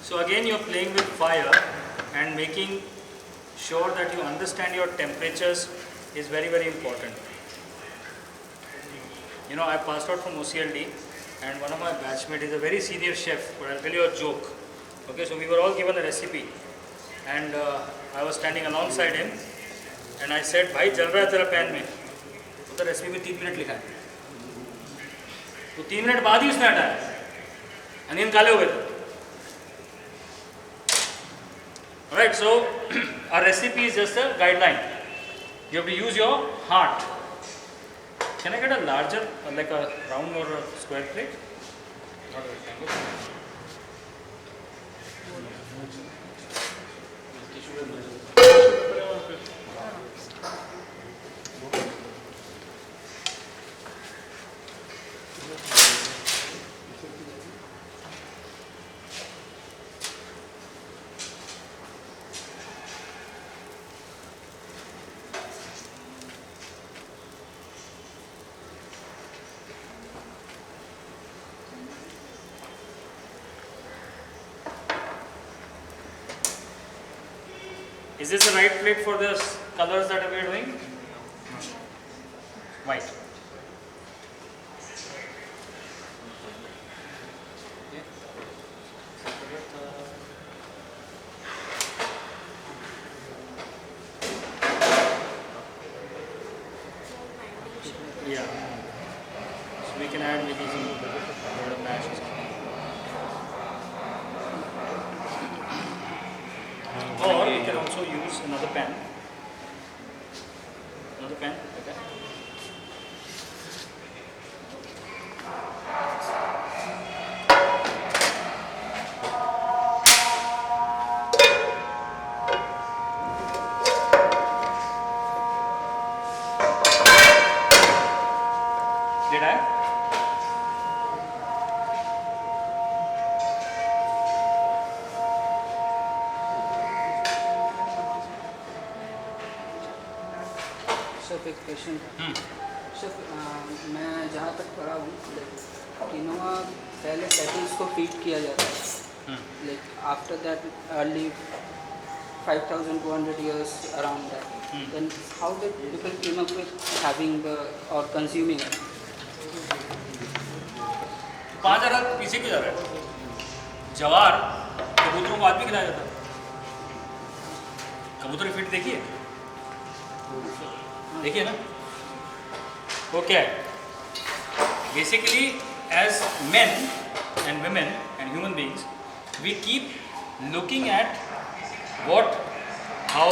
So again you are playing with fire and making sure that you understand your temperatures is very, very important. You know, I passed out from OCLD and one of my batchmates is a very senior chef, but I'll tell you a joke. Okay, so we were all given a recipe and I was standing alongside him and I said, भाई जल रहा है तेरा pan में, तो recipe में 3 minute लिखा है, तो 3 मिनट बाद ही उसने हटाया, अनियन काले हो गए थे। Alright, so our recipe is just a guideline. You have to use your heart. Can I get a larger, like a round or a square plate? Not a rectangle. Is this the right plate for the colors that we are doing? White. Yeah. So we can add maybe some little mash. Or we can also use another pan. Another pan, like that. Did I? Sir एक question sir, मैं जहाँ तक पढ़ा हूँ quinoa पहले settings को feed किया जाता है, like after that early 5200 years around that, then how did people came up with having or consuming it? 5000 पीछे क्यों जा रहा है? जवार कबूतरों को आदमी खिलाया जाता है। कबूतर की फीड देखिए, देखिए ना, वो क्या है? Basically, as men and women and human beings, we keep looking at what, how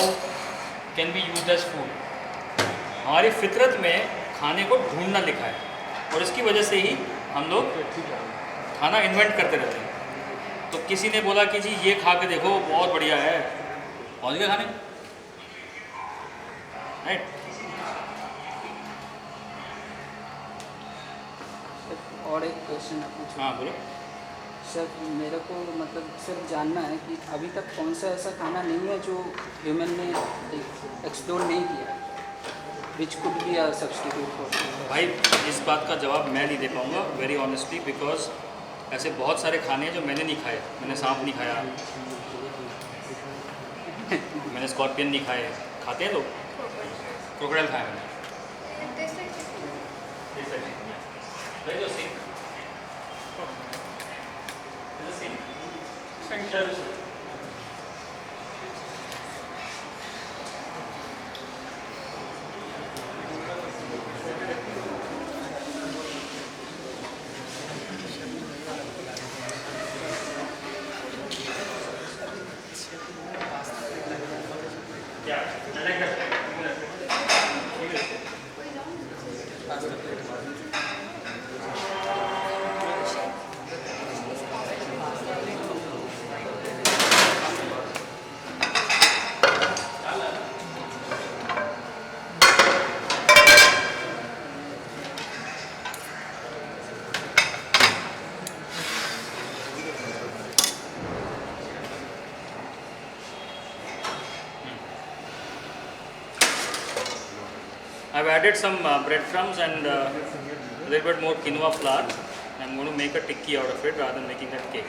can be used as food. हमारी फितरत में खाने को ढूंढना लिखा है और इसकी वजह से ही हम लोग खाना इन्वेंट करते रहते हैं। तो किसी ने बोला कि जी ये खा के देखो बहुत बढ़िया है, पहुँच गया खाने, राइट? और एक क्वेश्चन आप पूछो। हाँ बोलो। सर मेरे को मतलब सिर्फ जानना है कि अभी तक कौन सा ऐसा खाना नहीं है जो ह्यूमन ने एक्सप्लोर नहीं किया, which could be a substitute for. भाई इस बात का जवाब मैं नहीं दे पाऊँगा वेरी ऑनेस्टली, बिकॉज ऐसे बहुत सारे खाने हैं जो मैंने नहीं खाए। मैंने सांप नहीं खाया, मैंने स्कॉर्पियन नहीं खाए। खाते हैं लोग, क्रोकोडाइल खाया मैंने। I've added some breadcrumbs and a little bit more quinoa flour. I'm going to make a tikki out of it rather than making that cake.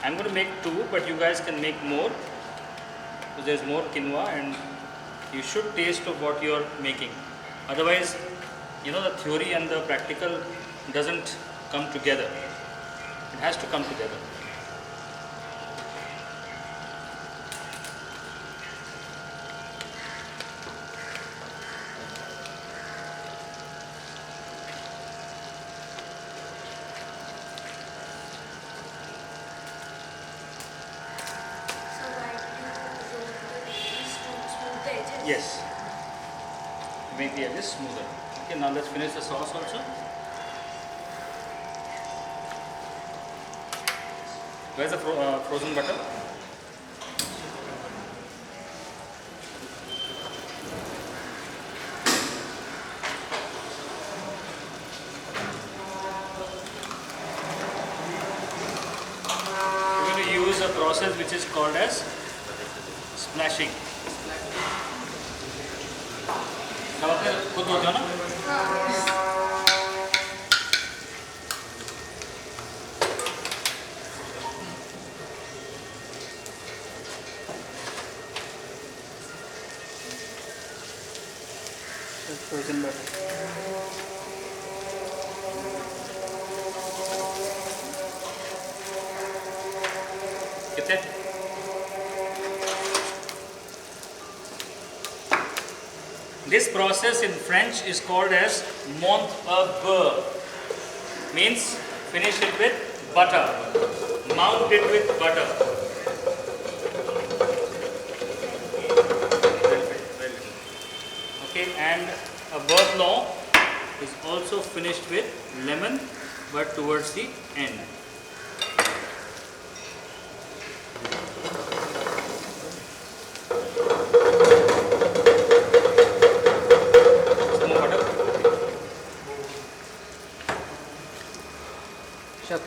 I'm going to make 2, but you guys can make more. So there's more quinoa and you should taste of what you're making. Otherwise, you know, the theory and the practical doesn't come together. It has to come together. Yes, make the edges smoother. Okay, now let's finish the sauce also. Where's the frozen butter? We're going to use a process which is called as splashing. सब अपने खुद होते हो ना? frozen butter. कितने? This process in French is called as monte a beurre. Means finish it with butter. Mount it with butter. Okay, and a beurre blanc is also finished with lemon, but towards the end. Some more butter. Chef,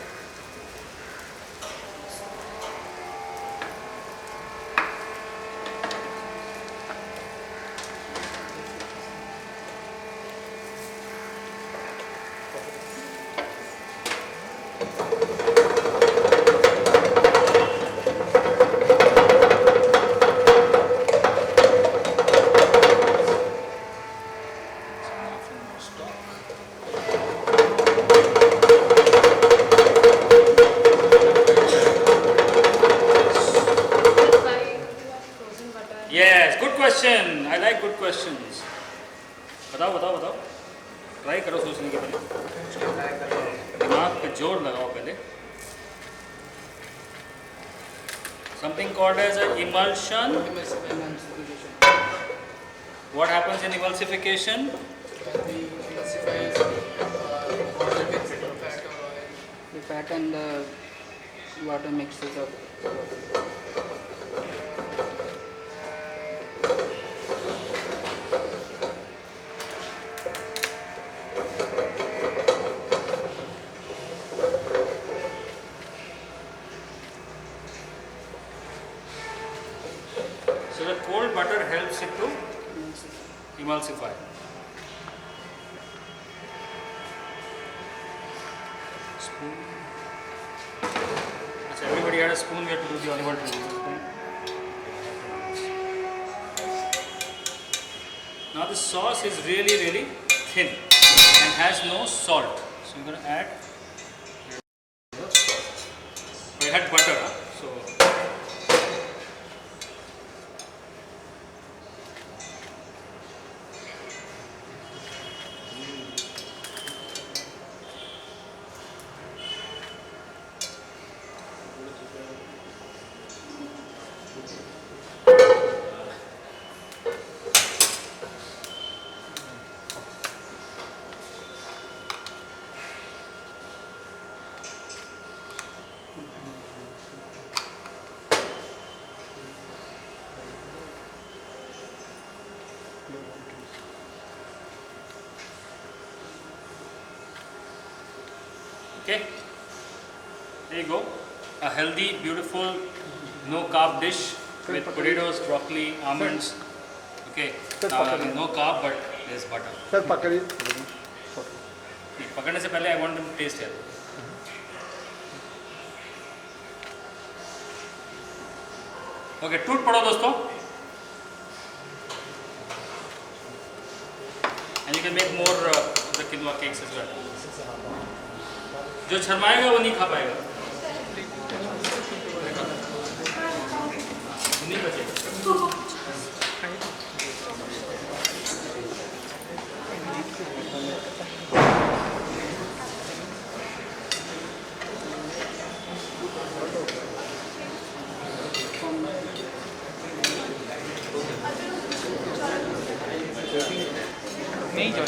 Frozen butter. Yes, good question. I like good questions. बताओ बताओ बताओ. Try करो सोचने के पहले. दिमाग पे जोर लगाओ पहले. Something called as an emulsion. emulsification. What happens in emulsification? When we emulsify water with fat or oil. The fat and the water mixes up. So the cold butter helps it to emulsify. Spoon. Achha, everybody had a spoon. We have to do the olive oil to use a spoon. Now the sauce is really, really thin and has no salt. So you're going to add. We had butter, huh? So. Okay, there you go. A healthy, beautiful, no carb dish with potatoes, broccoli, almonds. Okay, no carb, but there's butter. Sir पकड़िए नहीं, पकड़ने से पहले I want them to taste it. Okay, टूट पड़ो दोस्तों. And you can make more the quinoa cakes as well. जो शर्माएगा वो नहीं खा पाएगा. नहीं बचेगा. नहीं जो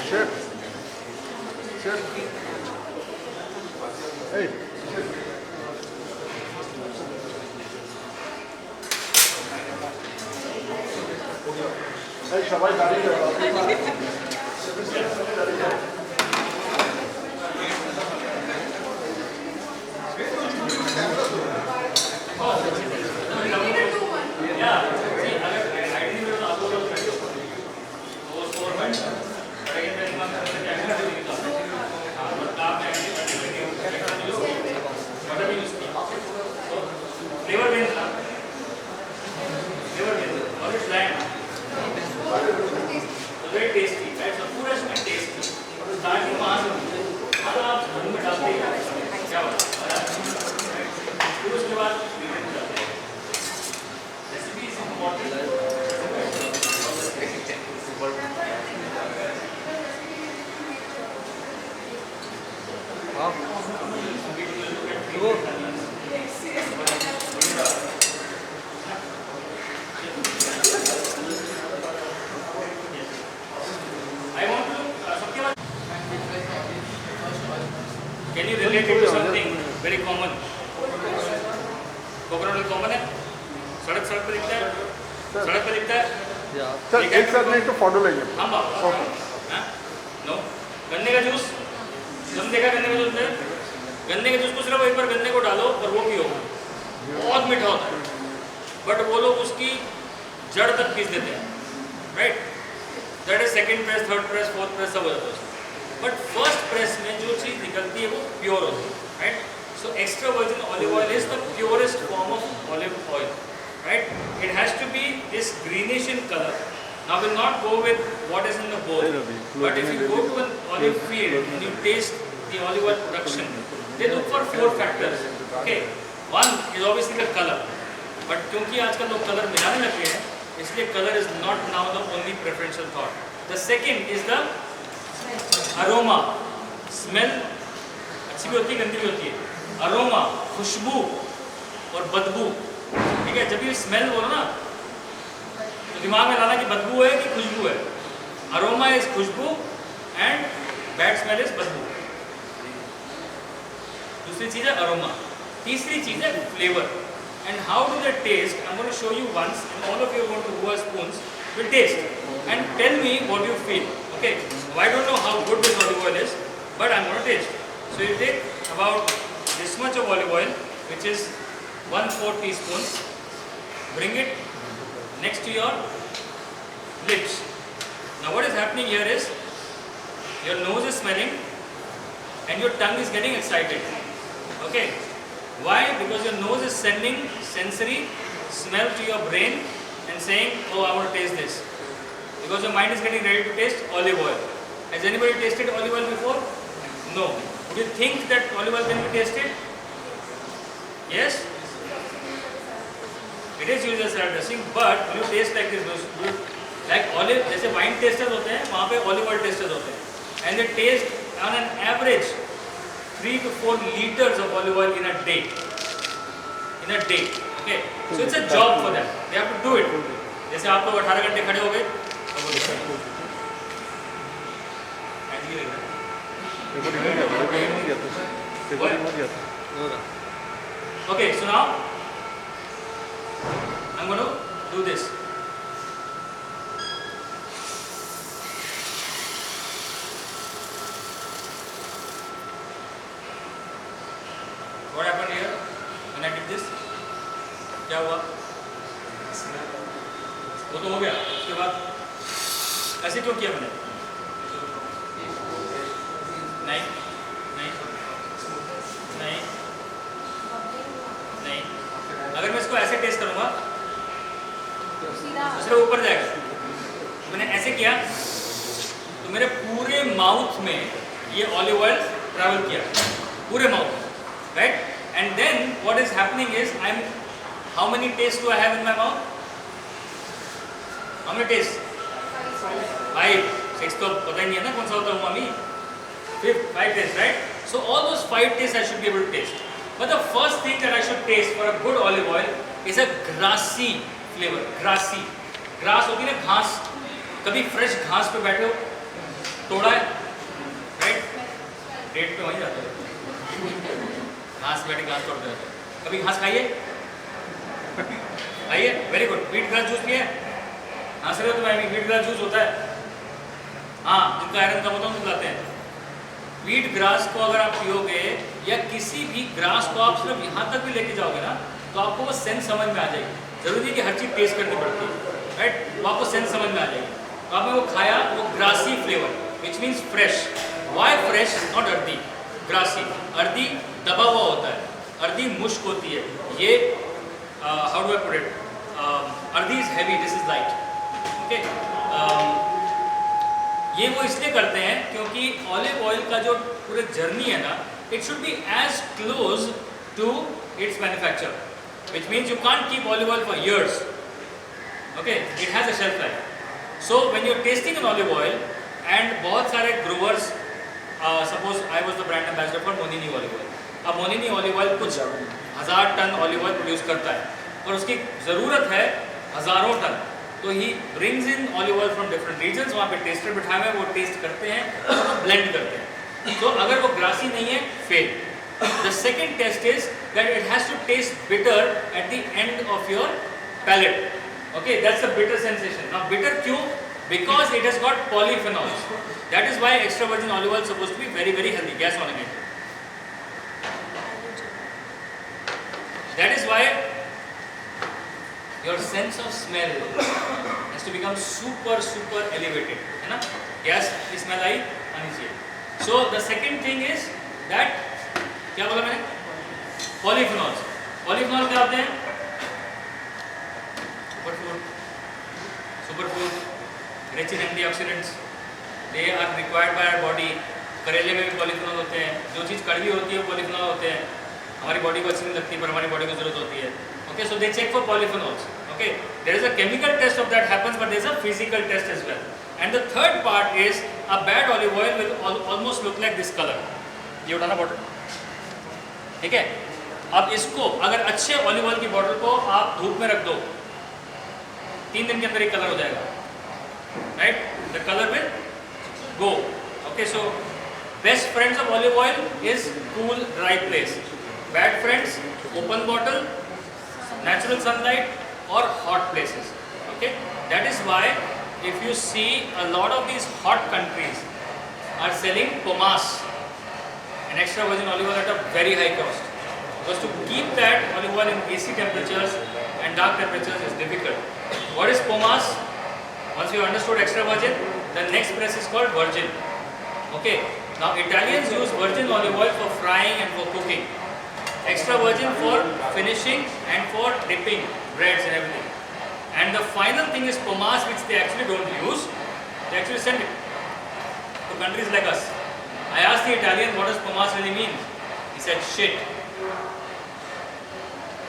शेफ शेफ ए সবাই দাঁড়িয়ে Yeah. See, I didn't even know I want to can you relate it to something very common? Coconut oil common है, सड़क सड़क पे दिखता है, सड़क पे दिखता है। सर एक साथ नहीं तो फॉलो लेंगे। हम बाप नो गन्ने का जूस तुम देखा गन्ने का जूस में गन्ने के जूस को सिर्फ एक बार गन्ने को डालो और वो पियो, बहुत मीठा होता है, बट वो लोग उसकी जड़ तक पीस देते हैं, right? That is second press, third press, fourth press सब हो जाता है, बट फर्स्ट प्रेस में जो चीज़ निकलती है वो प्योर होती है, right? So extra virgin olive oil is the purest form of olive oil, right? It has to be this greenish in color. Now we'll not go with what is in the bowl, but if you go to an olive field and you taste the olive oil production, they look for 4 factors. Okay, one is obviously the color, but क्योंकि आजकल लोग colour मिलाने लगे हैं, इसलिए color is not now the only preferential thought. The second is the aroma, smell. अच्छी भी होती है, गंदी भी होती है। अरोमा, खुशबू और बदबू, ठीक है? जब ये स्मेल बोलो ना तो दिमाग में लाना कि बदबू है कि खुशबू है। अरोमा इज खुशबू एंड बैड स्मेल इज बदबू। दूसरी चीज है अरोमा। तीसरी चीज है flavour. And how do the taste? I am going to show you once and all of you are going to go spoons will taste and tell me what you feel. Okay, I don't know how good this olive oil is, but I am going to taste. So you take about this much of olive oil, which is 1/4 teaspoons. Bring it next to your lips. Now what is happening here is your nose is smelling and your tongue is getting excited. Okay, why? Because your nose is sending sensory smell to your brain and saying, oh, I want to taste this, because your mind is getting ready to taste olive oil. Has anybody tasted olive oil before? No. Do you think that olive oil can be tasted? Yes? It is used as salad dressing, but when you taste like this, like olive, जैसे wine tasters होते हैं, वहाँ पे olive oil tasters होते हैं, and they taste on an average 3 to 4 liters of olive oil in a day. In a day, okay? So it's a job for them. They have to do it. जैसे आप लोग 18 घंटे खड़े हो गए, तो वो okay, so now I'm going to do this. What happened here when I did this? क्या हुआ? वो तो हो गया, उसके बाद ऐसे क्यों किया मैंने? नहीं नहीं नहीं नहीं, अगर मैं इसको ऐसे टेस्ट करूंगा तो सिर्फ ऊपर जाएगा। मैंने ऐसे किया तो मेरे पूरे माउथ में ये ऑलिव ऑयल ट्रैवल किया, पूरे mouth, right? And then what is happening is I am, how many taste do I have in my mouth? How many taste? 5, 6 तो पता ही नहीं है ना कौन सा होता है मामी। 5 tastes, right? So all those 5 tastes I should be able to taste. But the first thing that I should taste for a good olive oil is a grassy flavor. Grassy. Grass होती है ना, घास। कभी fresh घास पे बैठे हो, तोड़ा है, right? डेट पे वहीं जाते हो, घास पे बैठे घास तोड़ते रहते हो। कभी घास खाइए? खाइए? Very good. Wheat grass juice पिए? हाँ सर, तो मैं व्हीट ग्रास जूस होता है, हाँ, जिनका आयरन कम होता है उनको लाते हैं। व्हीट ग्रास को अगर आप पियोगे या किसी भी ग्रास को आप सिर्फ यहाँ तक भी लेके जाओगे ना, तो आपको वो सेंस समझ में आ जाएगी। जरूरी है कि हर चीज़ टेस्ट करनी पड़ती है, राइट? तो आपको सेंस समझ में आ जाएगी। तो आपने वो खाया, वो grassy flavour, which means fresh. Why fresh? Not earthy, grassy. Earthy दबा हुआ होता है, अर्दी मुश्क होती है। ये how do I put it, earthy is heavy, this is light, okay? ये वो इसलिए करते हैं क्योंकि ऑलिव ऑयल का जो पूरे जर्नी है ना, it should be as close to its manufacture, which means you can't keep olive oil for years, okay? It has a shelf life. So when you are tasting an olive oil and बहुत सारे growers, suppose I was the brand ambassador for a Monini olive oil कुछ 1000 ton olive oil produce करता है और उसकी ज़रूरत है हज़ारों टन, तो he brings in olive oil from different regions, वहाँ पे टेस्टर बिठाए हुए हैं, वो टेस्ट करते हैं और ब्लेंड करते हैं। तो अगर वो ग्रासी नहीं है, fail. The second test is that it has to taste bitter at the end of your palate, okay, that's a bitter sensation. Now bitter क्यों? Because it has got polyphenols, that is why extra virgin olive oil suppose to be very very healthy. Gas on again. That is why your sense of smell has to become super elevated, है ना? Gas की smell आई आनी चाहिए। So the second thing is that क्या बोला मैंने? Polyphenols। Polyphenols क्या होते हैं? Superfood, rich in antioxidants, they are required by our body। करेले में भी पॉलीफेनॉल होते हैं, जो चीज़ कड़वी होती है पॉलीफेनॉल होते हैं, हमारी बॉडी को अच्छी नहीं लगती पर हमारी बॉडी को जरूरत होती है, okay, so they check for polyphenols, okay, there is a chemical taste of that happens but there is a physical taste as well. And the third part is a bad olive oil will almost look like this colour. ये उठाना bottle, ठीक है। अब इसको अगर अच्छे olive oil की bottle को आप धूप में रख दो, 3 दिन के अंदर ये कलर हो जाएगा, right, the colour will go, okay. So best friends of olive oil is cool dry place, bad friends open bottle, natural sunlight or hot places, okay. That is why if you see a lot of these hot countries are selling pomace, an extra virgin olive oil, at a very high cost, because to keep that olive oil in AC temperatures and dark temperatures is difficult. What is pomace? Once you understood extra virgin, the next press is called virgin, okay. Now Italians use virgin olive oil for frying and for cooking, extra virgin for finishing and for dipping breads and everything, and the final thing is pomace, which they actually don't use, they actually send it to countries like us. I asked the Italian, what does pomace really mean? He said shit.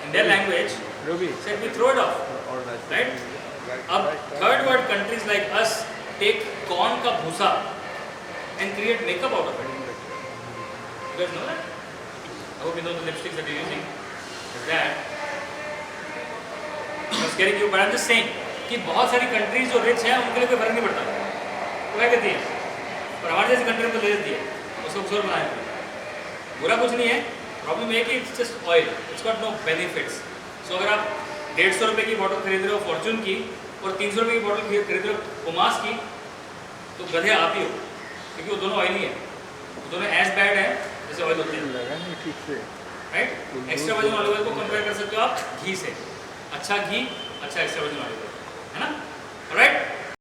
In their language, he said we throw it off, right? Ab third world countries like us take corn ka bhusa and create makeup out of it. You guys know that? I hope you know the lipsticks that you're using is that. I'm scaring you, but I'm just saying कि बहुत सारी countries जो rich हैं उनके लिए कोई फर्क नहीं पड़ता, वो क्या कहती है, और हमारे जैसी कंट्री को ले लेती है, उसको खूबसूरत बनाने के लिए। बुरा कुछ नहीं है, प्रॉब्लम ये है कि it's just oil, it's got no benefits. So अगर आप 150 रुपये की बोतल खरीद रहे हो फॉर्चून की और 300 रुपये की बोतल खरीद रहे हो पोमास की, तो गधे आप ही हो, क्योंकि वो दोनों ऑयली है, वो दोनों एज बैड है जैसे ऑयल होते हैं, right. Extra virgin olive oil को कंपेयर कर सकते हो आप घी से, अच्छा घी, अच्छा एक्स्ट्रा वर्जिन ऑलिव ऑयल, है ना, राइट।